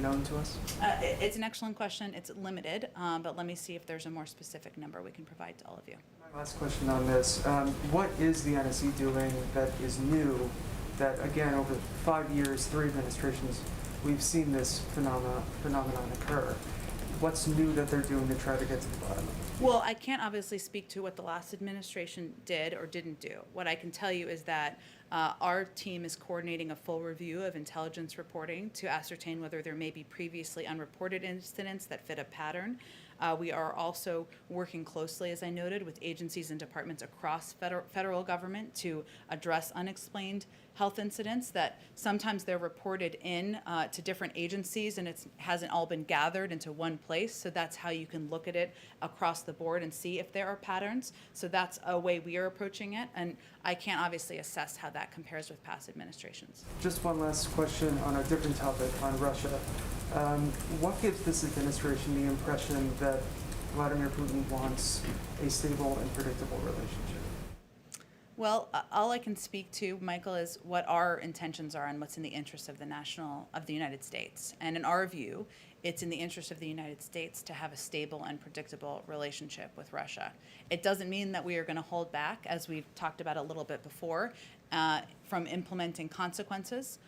Speaker 14: known to us?
Speaker 10: It's an excellent question. It's limited, but let me see if there's a more specific number we can provide to all of you.
Speaker 14: My last question on this. What is the NSC doing that is new that, again, over 5 years, 3 administrations, we've seen this phenomenon occur? What's new that they're doing to try to get to the bottom of it?
Speaker 10: Well, I can't obviously speak to what the last administration did or didn't do. What I can tell you is that our team is coordinating a full review of intelligence reporting to ascertain whether there may be previously unreported incidents that fit a pattern. We are also working closely, as I noted, with agencies and departments across federal government to address unexplained health incidents that sometimes they're reported in to different agencies and it hasn't all been gathered into one place. So that's how you can look at it across the board and see if there are patterns. So that's a way we are approaching it. And I can't obviously assess how that compares with past administrations.
Speaker 14: Just one last question on a different topic, on Russia. What gives this administration the impression that Vladimir Putin wants a stable and predictable relationship?
Speaker 10: Well, all I can speak to, Michael, is what our intentions are and what's in the interest of the United States. And in our view, it's in the interest of the United States to have a stable and predictable relationship with Russia. It doesn't mean that we are going to hold back, as we've talked about a little bit before, from implementing consequences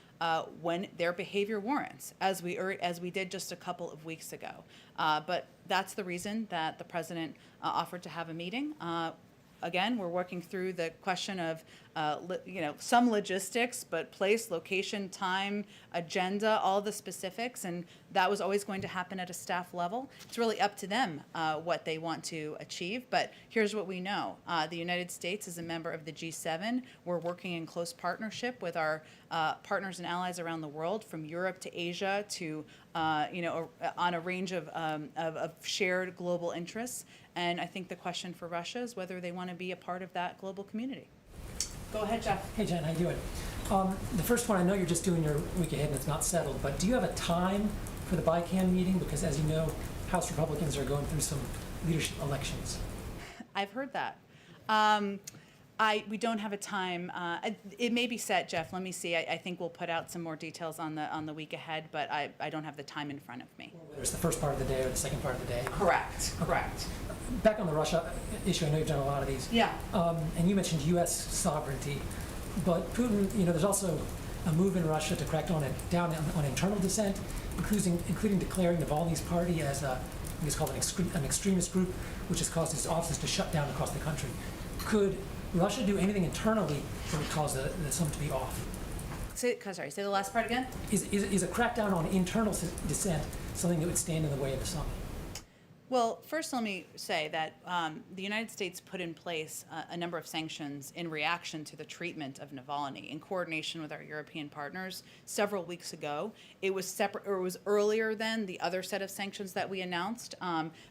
Speaker 10: when their behavior warrants, as we did just a couple of weeks ago. But that's the reason that the president offered to have a meeting. Again, we're working through the question of, some logistics, but place, location, time, agenda, all the specifics, and that was always going to happen at a staff level. It's really up to them what they want to achieve, but here's what we know. The United States is a member of the G7. We're working in close partnership with our partners and allies around the world, from Europe to Asia to, on a range of shared global interests. And I think the question for Russia is whether they want to be a part of that global community. Go ahead, Jeff.
Speaker 15: Hey, Jen, how you doing? The first one, I know you're just doing your week ahead and it's not settled, but do you have a time for the BICAN meeting? Because as you know, House Republicans are going through some leadership elections.
Speaker 10: I've heard that. We don't have a time. It may be set, Jeff. Let me see. I think we'll put out some more details on the week ahead, but I don't have the time in front of me.
Speaker 15: Whether it's the first part of the day or the second part of the day?
Speaker 10: Correct. Correct.
Speaker 15: Back on the Russia issue, I know you've done a lot of these.
Speaker 10: Yeah.
Speaker 15: And you mentioned U.S. sovereignty, but Putin, there's also a move in Russia to crack down on internal dissent, including declaring Navalny's party as it's called an extremist group, which has caused its offices to shut down across the country. Could Russia do anything internally that would cause the summit to be off?
Speaker 10: Say the last part again?
Speaker 15: Is a crackdown on internal dissent something that would stand in the way of the summit?
Speaker 10: Well, first let me say that the United States put in place a number of sanctions in reaction to the treatment of Navalny in coordination with our European partners several weeks ago. It was separate, or it was earlier than the other set of sanctions that we announced,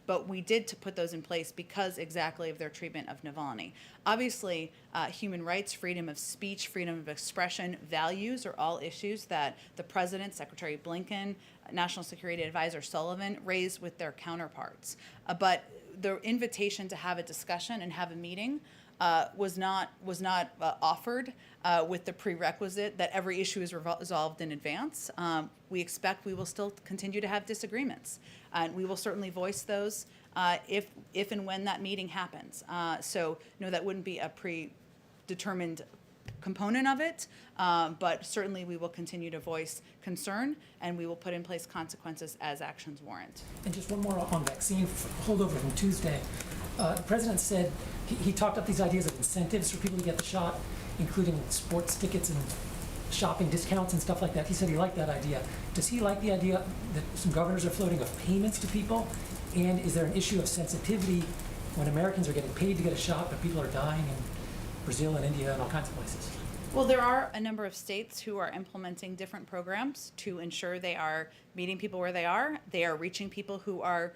Speaker 10: but we did to put those in place because exactly of their treatment of Navalny. Obviously, human rights, freedom of speech, freedom of expression, values are all issues that the President, Secretary Blinken, National Security Advisor Sullivan raised with their counterparts. But the invitation to have a discussion and have a meeting was not offered with the prerequisite that every issue is resolved in advance. We expect we will still continue to have disagreements, and we will certainly voice those if and when that meeting happens. So no, that wouldn't be a predetermined component of it, but certainly we will continue to voice concern, and we will put in place consequences as actions warrant.
Speaker 15: And just one more on vaccine holdover from Tuesday. The president said he talked up these ideas of incentives for people to get the shot, including sports tickets and shopping discounts and stuff like that. He said he liked that idea. Does he like the idea that some governors are floating of payments to people? And is there an issue of sensitivity when Americans are getting paid to get a shot, but people are dying in Brazil and India and all kinds of places?
Speaker 10: Well, there are a number of states who are implementing different programs to ensure they are meeting people where they are. They are reaching people who are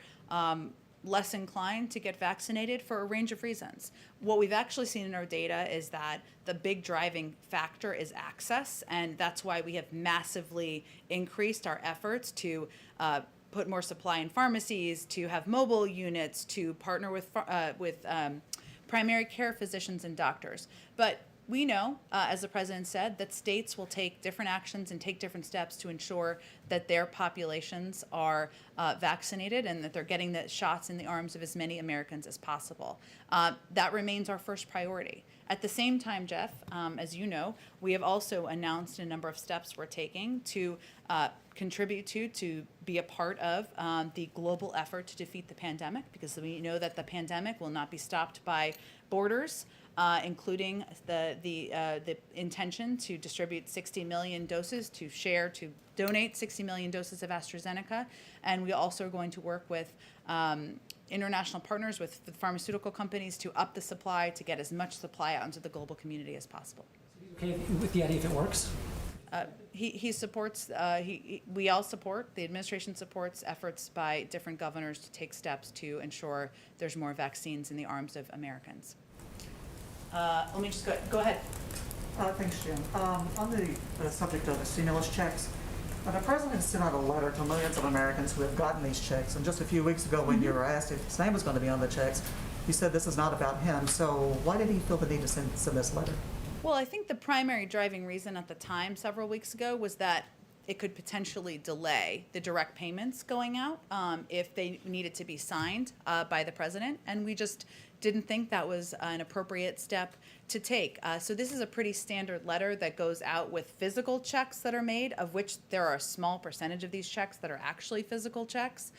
Speaker 10: less inclined to get vaccinated for a range of reasons. What we've actually seen in our data is that the big driving factor is access, and that's why we have massively increased our efforts to put more supply in pharmacies, to have mobile units, to partner with primary care physicians and doctors. But we know, as the president said, that states will take different actions and take different steps to ensure that their populations are vaccinated and that they're getting the shots in the arms of as many Americans as possible. That remains our first priority. At the same time, Jeff, as you know, we have also announced a number of steps we're taking to contribute to be a part of the global effort to defeat the pandemic, because we know that the pandemic will not be stopped by borders. Including the intention to distribute 60 million doses, to donate 60 million doses of AstraZeneca. And we also are going to work with international partners, with the pharmaceutical companies, to up the supply, to get as much supply out into the global community as possible.
Speaker 15: Okay with the idea if it works?
Speaker 10: He supports, we all support, the administration supports efforts by different governors to take steps to ensure there's more vaccines in the arms of Americans. Let me just go ahead.
Speaker 16: Thanks, Jim. On the subject of the stimulus checks, the president sent out a letter to millions of Americans who have gotten these checks. And just a few weeks ago, when you were asked if his name was going to be on the checks, he said this is not about him. So why did he feel the need to send this letter?
Speaker 10: Well, I think the primary driving reason at the time, several weeks ago, was that it could potentially delay the direct payments going out if they needed to be signed by the president. And we just didn't think that was an appropriate step to take. So this is a pretty standard letter that goes out with physical checks that are made, of which there are a small percentage of these checks that are actually physical checks.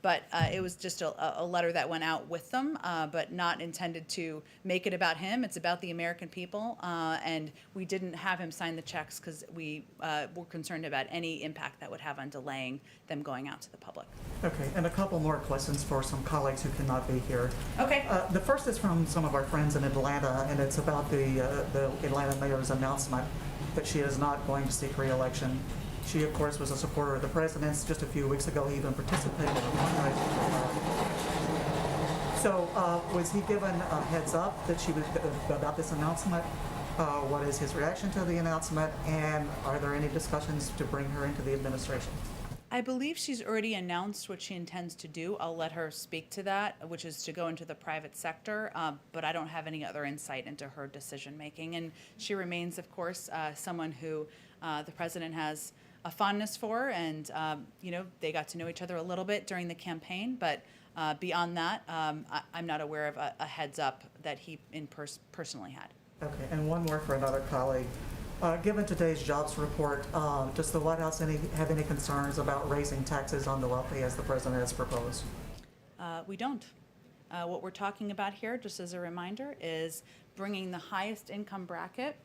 Speaker 10: But it was just a letter that went out with them, but not intended to make it about him. It's about the American people, and we didn't have him sign the checks because we were concerned about any impact that would have on delaying them going out to the public.
Speaker 16: Okay, and a couple more questions for some colleagues who cannot be here.
Speaker 10: Okay.
Speaker 16: The first is from some of our friends in Atlanta, and it's about the Atlanta mayor's announcement that she is not going to seek re-election. She, of course, was a supporter of the president's. Just a few weeks ago, he even participated in a fundraiser for her. So was he given a heads up that she was about this announcement? What is his reaction to the announcement? And are there any discussions to bring her into the administration?
Speaker 10: I believe she's already announced what she intends to do. I'll let her speak to that, which is to go into the private sector, but I don't have any other insight into her decision-making. And she remains, of course, someone who the president has a fondness for, and they got to know each other a little bit during the campaign, but beyond that, I'm not aware of a heads up that he personally had.
Speaker 16: Okay, and one more for another colleague. Given today's jobs report, does the White House have any concerns about raising taxes on the wealthy as the president has proposed?
Speaker 10: We don't. What we're talking about here, just as a reminder, is bringing the highest income bracket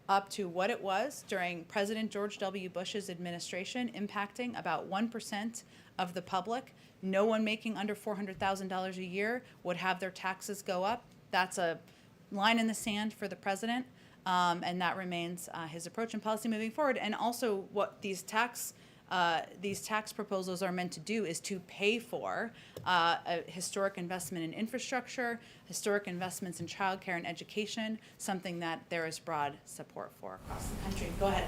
Speaker 10: up to what it was during President George W. Bush's administration, impacting about 1% of the public. No one making under $400,000 a year would have their taxes go up. That's a line in the sand for the president, and that remains his approach and policy moving forward. And also what these tax proposals are meant to do is to pay for a historic investment in infrastructure, historic investments in childcare and education, something that there is broad support for across the country. Go ahead.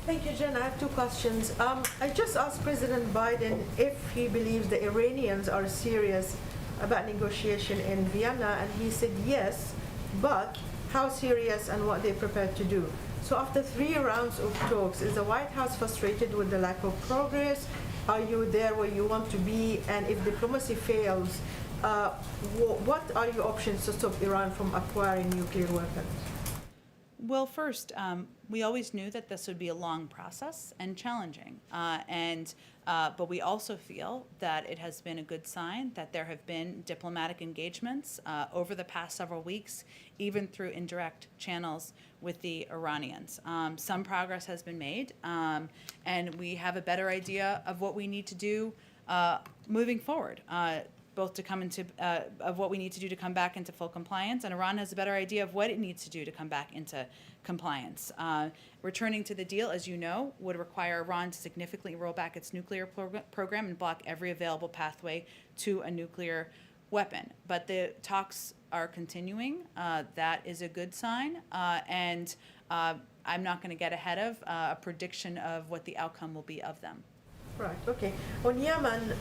Speaker 17: Thank you, Jen. I have two questions. I just asked President Biden if he believes the Iranians are serious about negotiation in Vienna, and he said yes, but how serious and what they're prepared to do. So after 3 rounds of talks, is the White House frustrated with the lack of progress? Are you there where you want to be? And if diplomacy fails, what are your options to stop Iran from acquiring nuclear weapons?
Speaker 10: Well, first, we always knew that this would be a long process and challenging. But we also feel that it has been a good sign that there have been diplomatic engagements over the past several weeks, even through indirect channels with the Iranians. Some progress has been made, and we have a better idea of what we need to do moving forward. Both to come into, of what we need to do to come back into full compliance, and Iran has a better idea of what it needs to do to come back into compliance. Returning to the deal, as you know, would require Iran to significantly roll back its nuclear program and block every available pathway to a nuclear weapon. But the talks are continuing. That is a good sign, and I'm not going to get ahead of a prediction of what the outcome will be of them.
Speaker 17: Right, okay. On Yemen,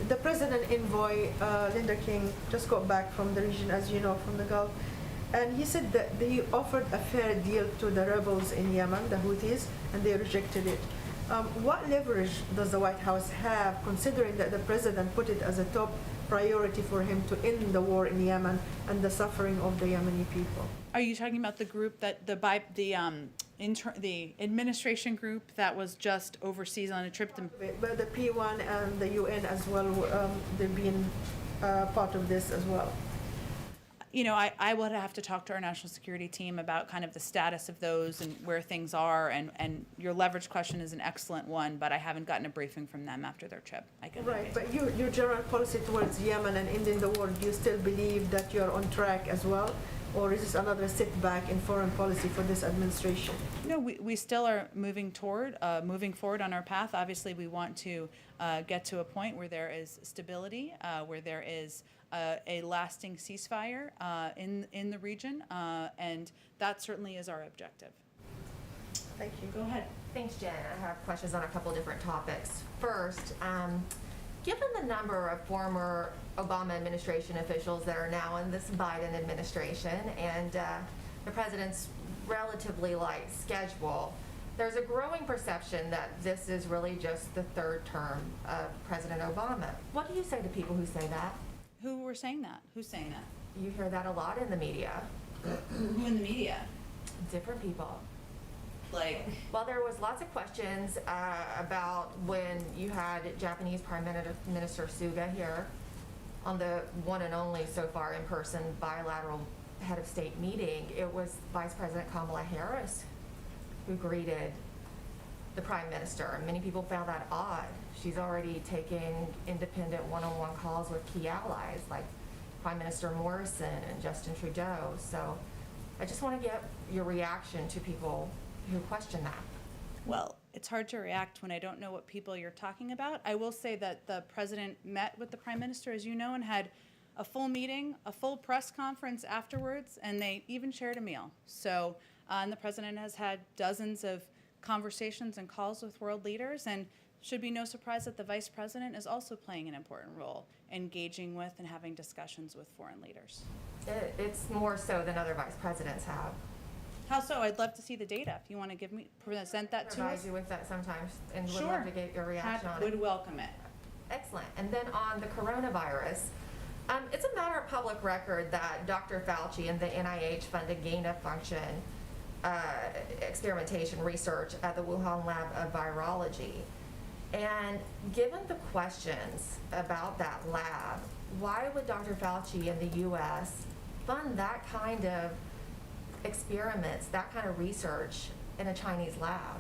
Speaker 17: the President envoy, Linda King, just got back from the region, as you know, from the Gulf, and he said that they offered a fair deal to the rebels in Yemen, the Houthis, and they rejected it. What leverage does the White House have, considering that the President put it as a top priority for him to end the war in Yemen and the suffering of the Yemeni people?
Speaker 10: Are you talking about the group that the administration group that was just overseas on a trip to?
Speaker 17: But the P1 and the UN as well, they've been part of this as well.
Speaker 10: You know, I would have to talk to our national security team about kind of the status of those and where things are. And your leverage question is an excellent one, but I haven't gotten a briefing from them after their trip.
Speaker 17: Right, but your general policy towards Yemen and ending the war, do you still believe that you're on track as well? Or is this another setback in foreign policy for this administration?
Speaker 10: No, we still are moving forward on our path. Obviously, we want to get to a point where there is stability, where there is a lasting ceasefire in the region, and that certainly is our objective.
Speaker 17: Thank you.
Speaker 10: Go ahead.
Speaker 18: Thanks, Jen. I have questions on a couple different topics. First, given the number of former Obama administration officials that are now in this Biden administration and the president's relatively light schedule, there's a growing perception that this is really just the third term of President Obama. What do you say to people who say that?
Speaker 10: Who were saying that? Who's saying that?
Speaker 18: You hear that a lot in the media.
Speaker 10: Who in the media?
Speaker 18: Different people.
Speaker 10: Like?
Speaker 18: Well, there was lots of questions about when you had Japanese Prime Minister Suga here on the one and only so far in-person bilateral head of state meeting. It was Vice President Kamala Harris who greeted the Prime Minister. Many people found that odd. She's already taking independent one-on-one calls with key allies like Prime Minister Morrison and Justin Trudeau. So I just want to get your reaction to people who question that.
Speaker 10: Well, it's hard to react when I don't know what people you're talking about. I will say that the president met with the prime minister, as you know, and had a full meeting, a full press conference afterwards, and they even shared a meal. So, and the president has had dozens of conversations and calls with world leaders, and should be no surprise that the vice president is also playing an important role, engaging with and having discussions with foreign leaders.
Speaker 18: It's more so than other vice presidents have.
Speaker 10: How so? I'd love to see the data. If you want to present that to us.
Speaker 18: Provide you with that sometimes, and would
Speaker 10: Sure.
Speaker 18: love to get your reaction on it.
Speaker 10: Would welcome it.
Speaker 18: Excellent. And then on the coronavirus, it's a matter of public record that Dr. Fauci and the NIH funded gain-of-function experimentation research at the Wuhan Lab of Virology. And given the questions about that lab, why would Dr. Fauci and the U.S. fund that kind of experiments, that kind of research in a Chinese lab?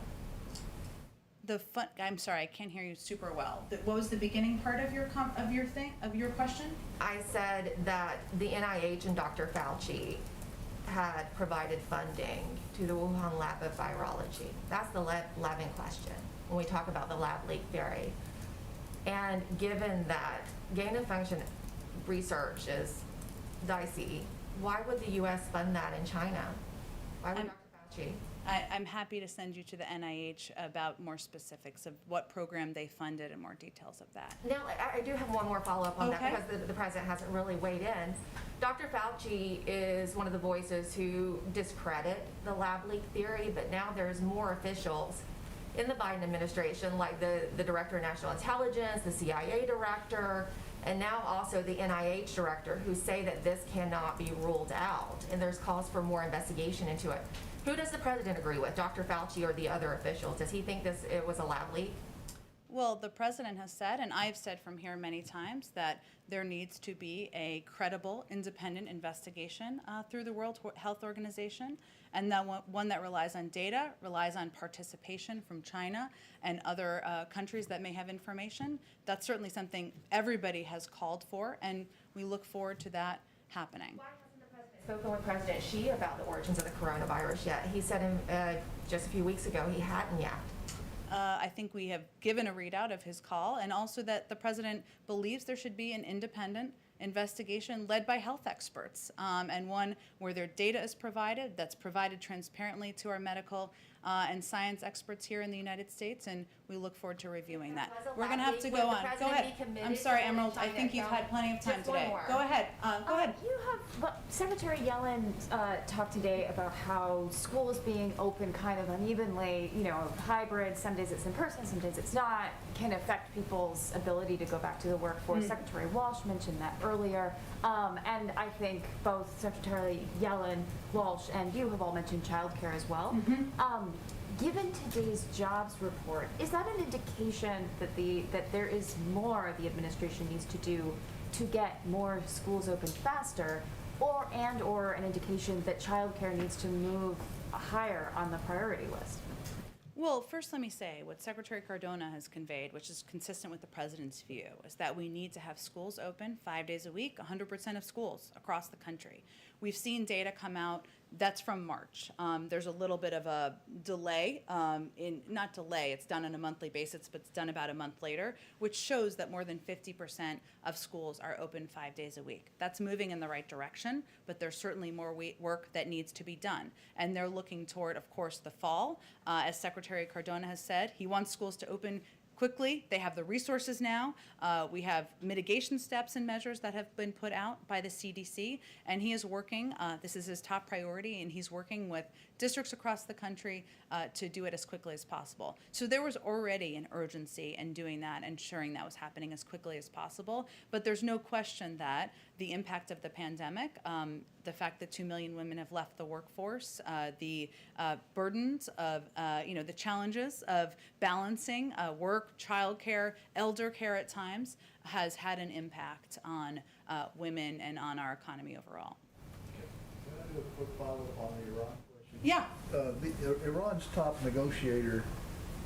Speaker 10: I'm sorry, I can't hear you super well. What was the beginning part of your question?
Speaker 18: I said that the NIH and Dr. Fauci had provided funding to the Wuhan Lab of Virology. That's the lab in question when we talk about the lab leak theory. And given that gain-of-function research is dicey, why would the U.S. fund that in China? Why would Dr. Fauci?
Speaker 10: I'm happy to send you to the NIH about more specifics of what program they funded and more details of that.
Speaker 18: Now, I do have one more follow-up on
Speaker 10: Okay.
Speaker 18: that because the president hasn't really weighed in. Dr. Fauci is one of the voices who discredit the lab leak theory, but now there's more officials in the Biden administration, like the Director of National Intelligence, the CIA Director, and now also the NIH Director, who say that this cannot be ruled out, and there's calls for more investigation into it. Who does the president agree with, Dr. Fauci or the other officials? Does he think it was a lab leak?
Speaker 10: Well, the president has said, and I've said from here many times, that there needs to be a credible, independent investigation through the World Health Organization, and that one that relies on data, relies on participation from China and other countries that may have information. That's certainly something everybody has called for, and we look forward to that happening.
Speaker 18: Spoken with President Xi about the origins of the coronavirus yet. He said just a few weeks ago he hadn't yet.
Speaker 10: I think we have given a readout of his call, and also that the president believes there should be an independent investigation led by health experts, and one where their data is provided, that's provided transparently to our medical and science experts here in the United States, and we look forward to reviewing that. We're going to have to go on. Go ahead. I'm sorry, Emerald. I think you've had plenty of time today. Go ahead. Go ahead.
Speaker 19: Secretary Yellen talked today about how schools being open kind of unevenly, hybrid, some days it's in person, some days it's not, can affect people's ability to go back to the workforce. Secretary Walsh mentioned that earlier. And I think both Secretary Yellen, Walsh, and you have all mentioned childcare as well. Given today's jobs report, is that an indication that there is more the administration needs to do to get more schools open faster, or an indication that childcare needs to move higher on the priority list?
Speaker 10: Well, first let me say what Secretary Cardona has conveyed, which is consistent with the president's view, is that we need to have schools open 5 days a week, 100% of schools across the country. We've seen data come out, that's from March. There's a little bit of a delay, not delay, it's done on a monthly basis, but it's done about a month later, which shows that more than 50% of schools are open 5 days a week. That's moving in the right direction, but there's certainly more work that needs to be done. And they're looking toward, of course, the fall. As Secretary Cardona has said, he wants schools to open quickly. They have the resources now. We have mitigation steps and measures that have been put out by the CDC, and he is working, this is his top priority, and he's working with districts across the country to do it as quickly as possible. So there was already an urgency in doing that, ensuring that was happening as quickly as possible, but there's no question that the impact of the pandemic, the fact that 2 million women have left the workforce, the burdens of, the challenges of balancing work, childcare, elder care at times, has had an impact on women and on our economy overall.
Speaker 3: Can I do a quick follow-up on the Iran question?
Speaker 10: Yeah.
Speaker 3: Iran's top negotiator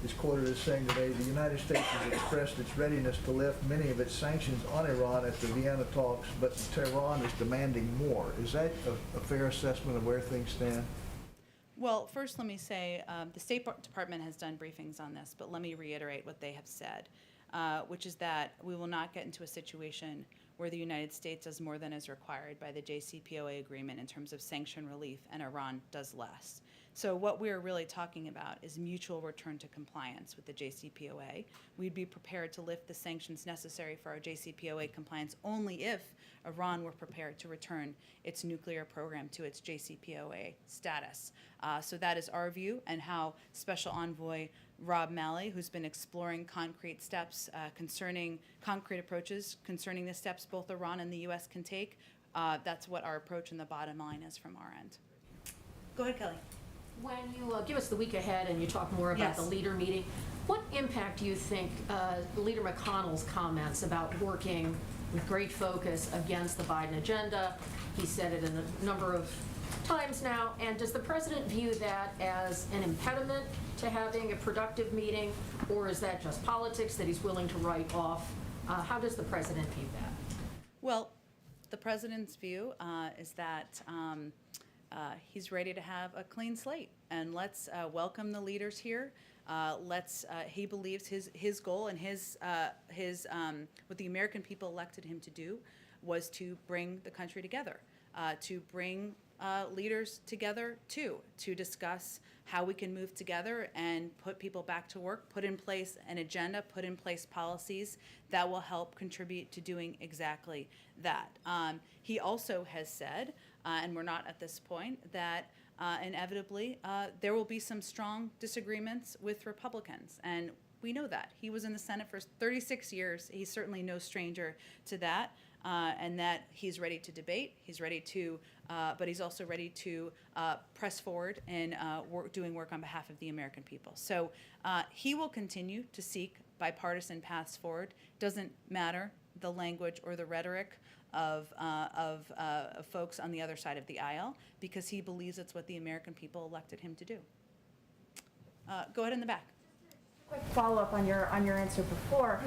Speaker 3: is quoted as saying today the United States has expressed its readiness to lift many of its sanctions on Iran at the Vienna talks, but Tehran is demanding more. Is that a fair assessment of where things stand?
Speaker 10: Well, first let me say the State Department has done briefings on this, but let me reiterate what they have said, which is that we will not get into a situation where the United States does more than is required by the JCPOA agreement in terms of sanction relief, and Iran does less. So what we're really talking about is mutual return to compliance with the JCPOA. We'd be prepared to lift the sanctions necessary for our JCPOA compliance only if Iran were prepared to return its nuclear program to its JCPOA status. So that is our view, and how Special Envoy Rob Malley, who's been exploring concrete steps concrete approaches concerning the steps both Iran and the U.S. can take. That's what our approach and the bottom line is from our end. Go ahead, Kelly.
Speaker 1: When you give us the week ahead and you talk more about the leader meeting, what impact do you think Leader McConnell's comments about working with great focus against the Biden agenda? He said it in a number of times now, and does the president view that as an impediment to having a productive meeting, or is that just politics that he's willing to write off? How does the president view that?
Speaker 10: Well, the president's view is that he's ready to have a clean slate, and let's welcome the leaders here. He believes his goal and what the American people elected him to do was to bring the country together. to bring leaders together too, to discuss how we can move together and put people back to work, put in place an agenda, put in place policies that will help contribute to doing exactly that. He also has said, and we're not at this point, that inevitably there will be some strong disagreements with Republicans. And we know that. He was in the Senate for 36 years. He's certainly no stranger to that. And that he's ready to debate, he's ready to, but he's also ready to press forward and doing work on behalf of the American people. So he will continue to seek bipartisan paths forward. Doesn't matter the language or the rhetoric of folks on the other side of the aisle, because he believes it's what the American people elected him to do. Go ahead in the back.
Speaker 19: Quick follow-up on your answer before.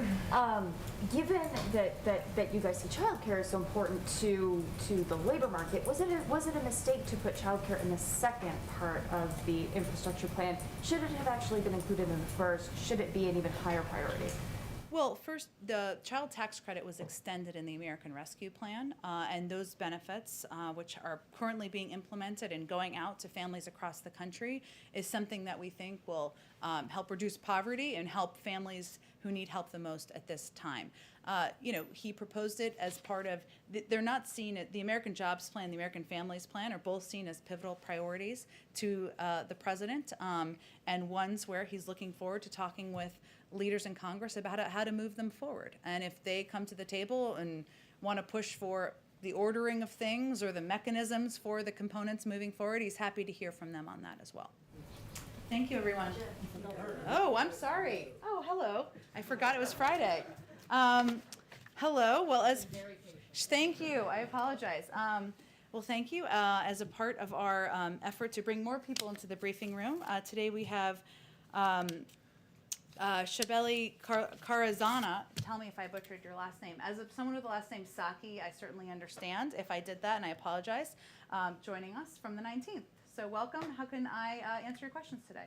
Speaker 19: Given that you guys see childcare is so important to the labor market, was it a mistake to put childcare in the second part of the infrastructure plan? Should it have actually been included in the first? Should it be an even higher priority?
Speaker 10: Well, first, the child tax credit was extended in the American Rescue Plan, and those benefits, which are currently being implemented and going out to families across the country, is something that we think will help reduce poverty and help families who need help the most at this time. He proposed it as part of, they're not seen, the American Jobs Plan, the American Families Plan are both seen as pivotal priorities to the president, and ones where he's looking forward to talking with leaders in Congress about how to move them forward. And if they come to the table and want to push for the ordering of things or the mechanisms for the components moving forward, he's happy to hear from them on that as well. Thank you, everyone. Oh, I'm sorry. Oh, hello. I forgot it was Friday. Hello. Well, thank you. I apologize. Well, thank you. As a part of our effort to bring more people into the briefing room, today we have Shabeli Karazana. Tell me if I butchered your last name. As someone with the last name Psaki, I certainly understand if I did that, and I apologize. Joining us from the 19th. So welcome. How can I answer your questions today?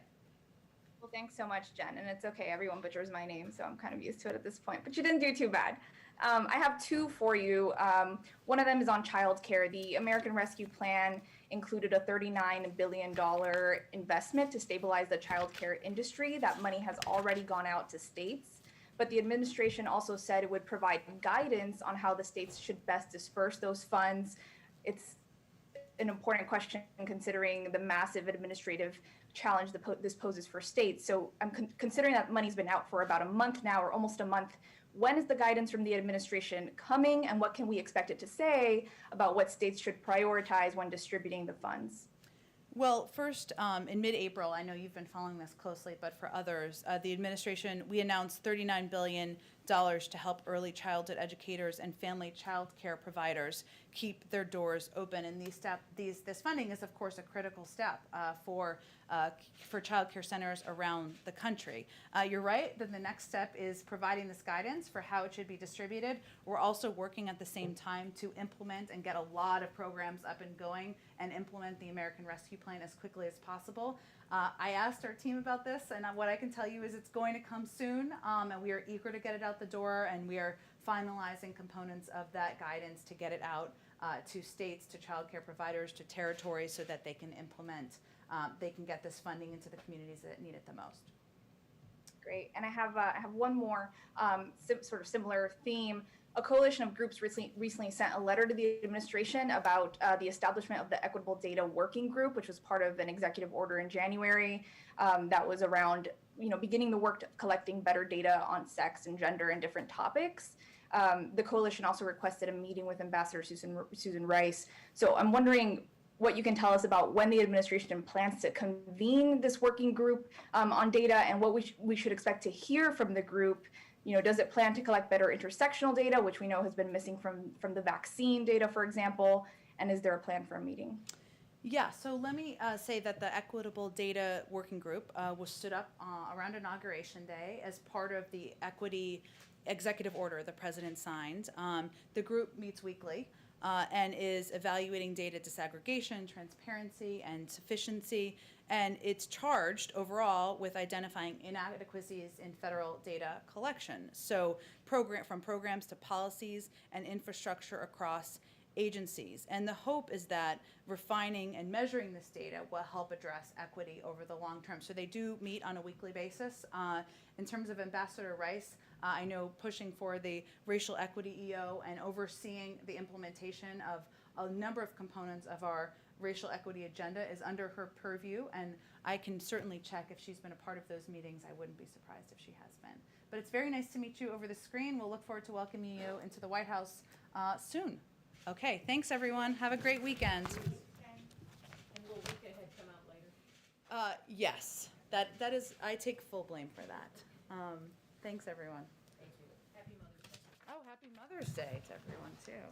Speaker 20: Well, thanks so much, Jen. And it's okay, everyone butchers my name, so I'm kind of used to it at this point. But you didn't do too bad. I have two for you. One of them is on childcare. The American Rescue Plan included a $39 billion investment to stabilize the childcare industry. That money has already gone out to states. But the administration also said it would provide guidance on how the states should best disperse those funds. It's an important question considering the massive administrative challenge this poses for states. So I'm considering that money's been out for about a month now, or almost a month. When is the guidance from the administration coming, and what can we expect it to say about what states should prioritize when distributing the funds?
Speaker 10: Well, first, in mid-April, I know you've been following this closely, but for others, the administration, we announced $39 billion to help early childhood educators and family child care providers keep their doors open. And this funding is, of course, a critical step for child care centers around the country. You're right that the next step is providing this guidance for how it should be distributed. We're also working at the same time to implement and get a lot of programs up and going and implement the American Rescue Plan as quickly as possible. I asked our team about this, and what I can tell you is it's going to come soon, and we are eager to get it out the door, and we are finalizing components of that guidance to get it out to states, to child care providers, to territories, so that they can implement, they can get this funding into the communities that need it the most.
Speaker 20: Great. And I have one more sort of similar theme. A coalition of groups recently sent a letter to the administration about the establishment of the Equitable Data Working Group, which was part of an executive order in January that was around, beginning the work of collecting better data on sex and gender and different topics. The coalition also requested a meeting with Ambassador Susan Rice. So I'm wondering what you can tell us about when the administration plans to convene this working group on data, and what we should expect to hear from the group. Does it plan to collect better intersectional data, which we know has been missing from the vaccine data, for example? And is there a plan for a meeting?
Speaker 10: Yeah, so let me say that the Equitable Data Working Group was stood up around Inauguration Day as part of the equity executive order the president signed. The group meets weekly and is evaluating data disaggregation, transparency, and sufficiency, and it's charged overall with identifying inadequacies in federal data collection. So from programs to policies and infrastructure across agencies. And the hope is that refining and measuring this data will help address equity over the long term. So they do meet on a weekly basis. In terms of Ambassador Rice, I know pushing for the racial equity EO and overseeing the implementation of a number of components of our racial equity agenda is under her purview, and I can certainly check if she's been a part of those meetings. I wouldn't be surprised if she has been. But it's very nice to meet you over the screen. We'll look forward to welcoming you into the White House soon. Okay, thanks everyone. Have a great weekend.
Speaker 1: And will week ahead come out later?
Speaker 10: Yes, that is, I take full blame for that. Thanks everyone.
Speaker 1: Thank you. Happy Mother's Day.
Speaker 10: Oh, happy Mother's Day to everyone too.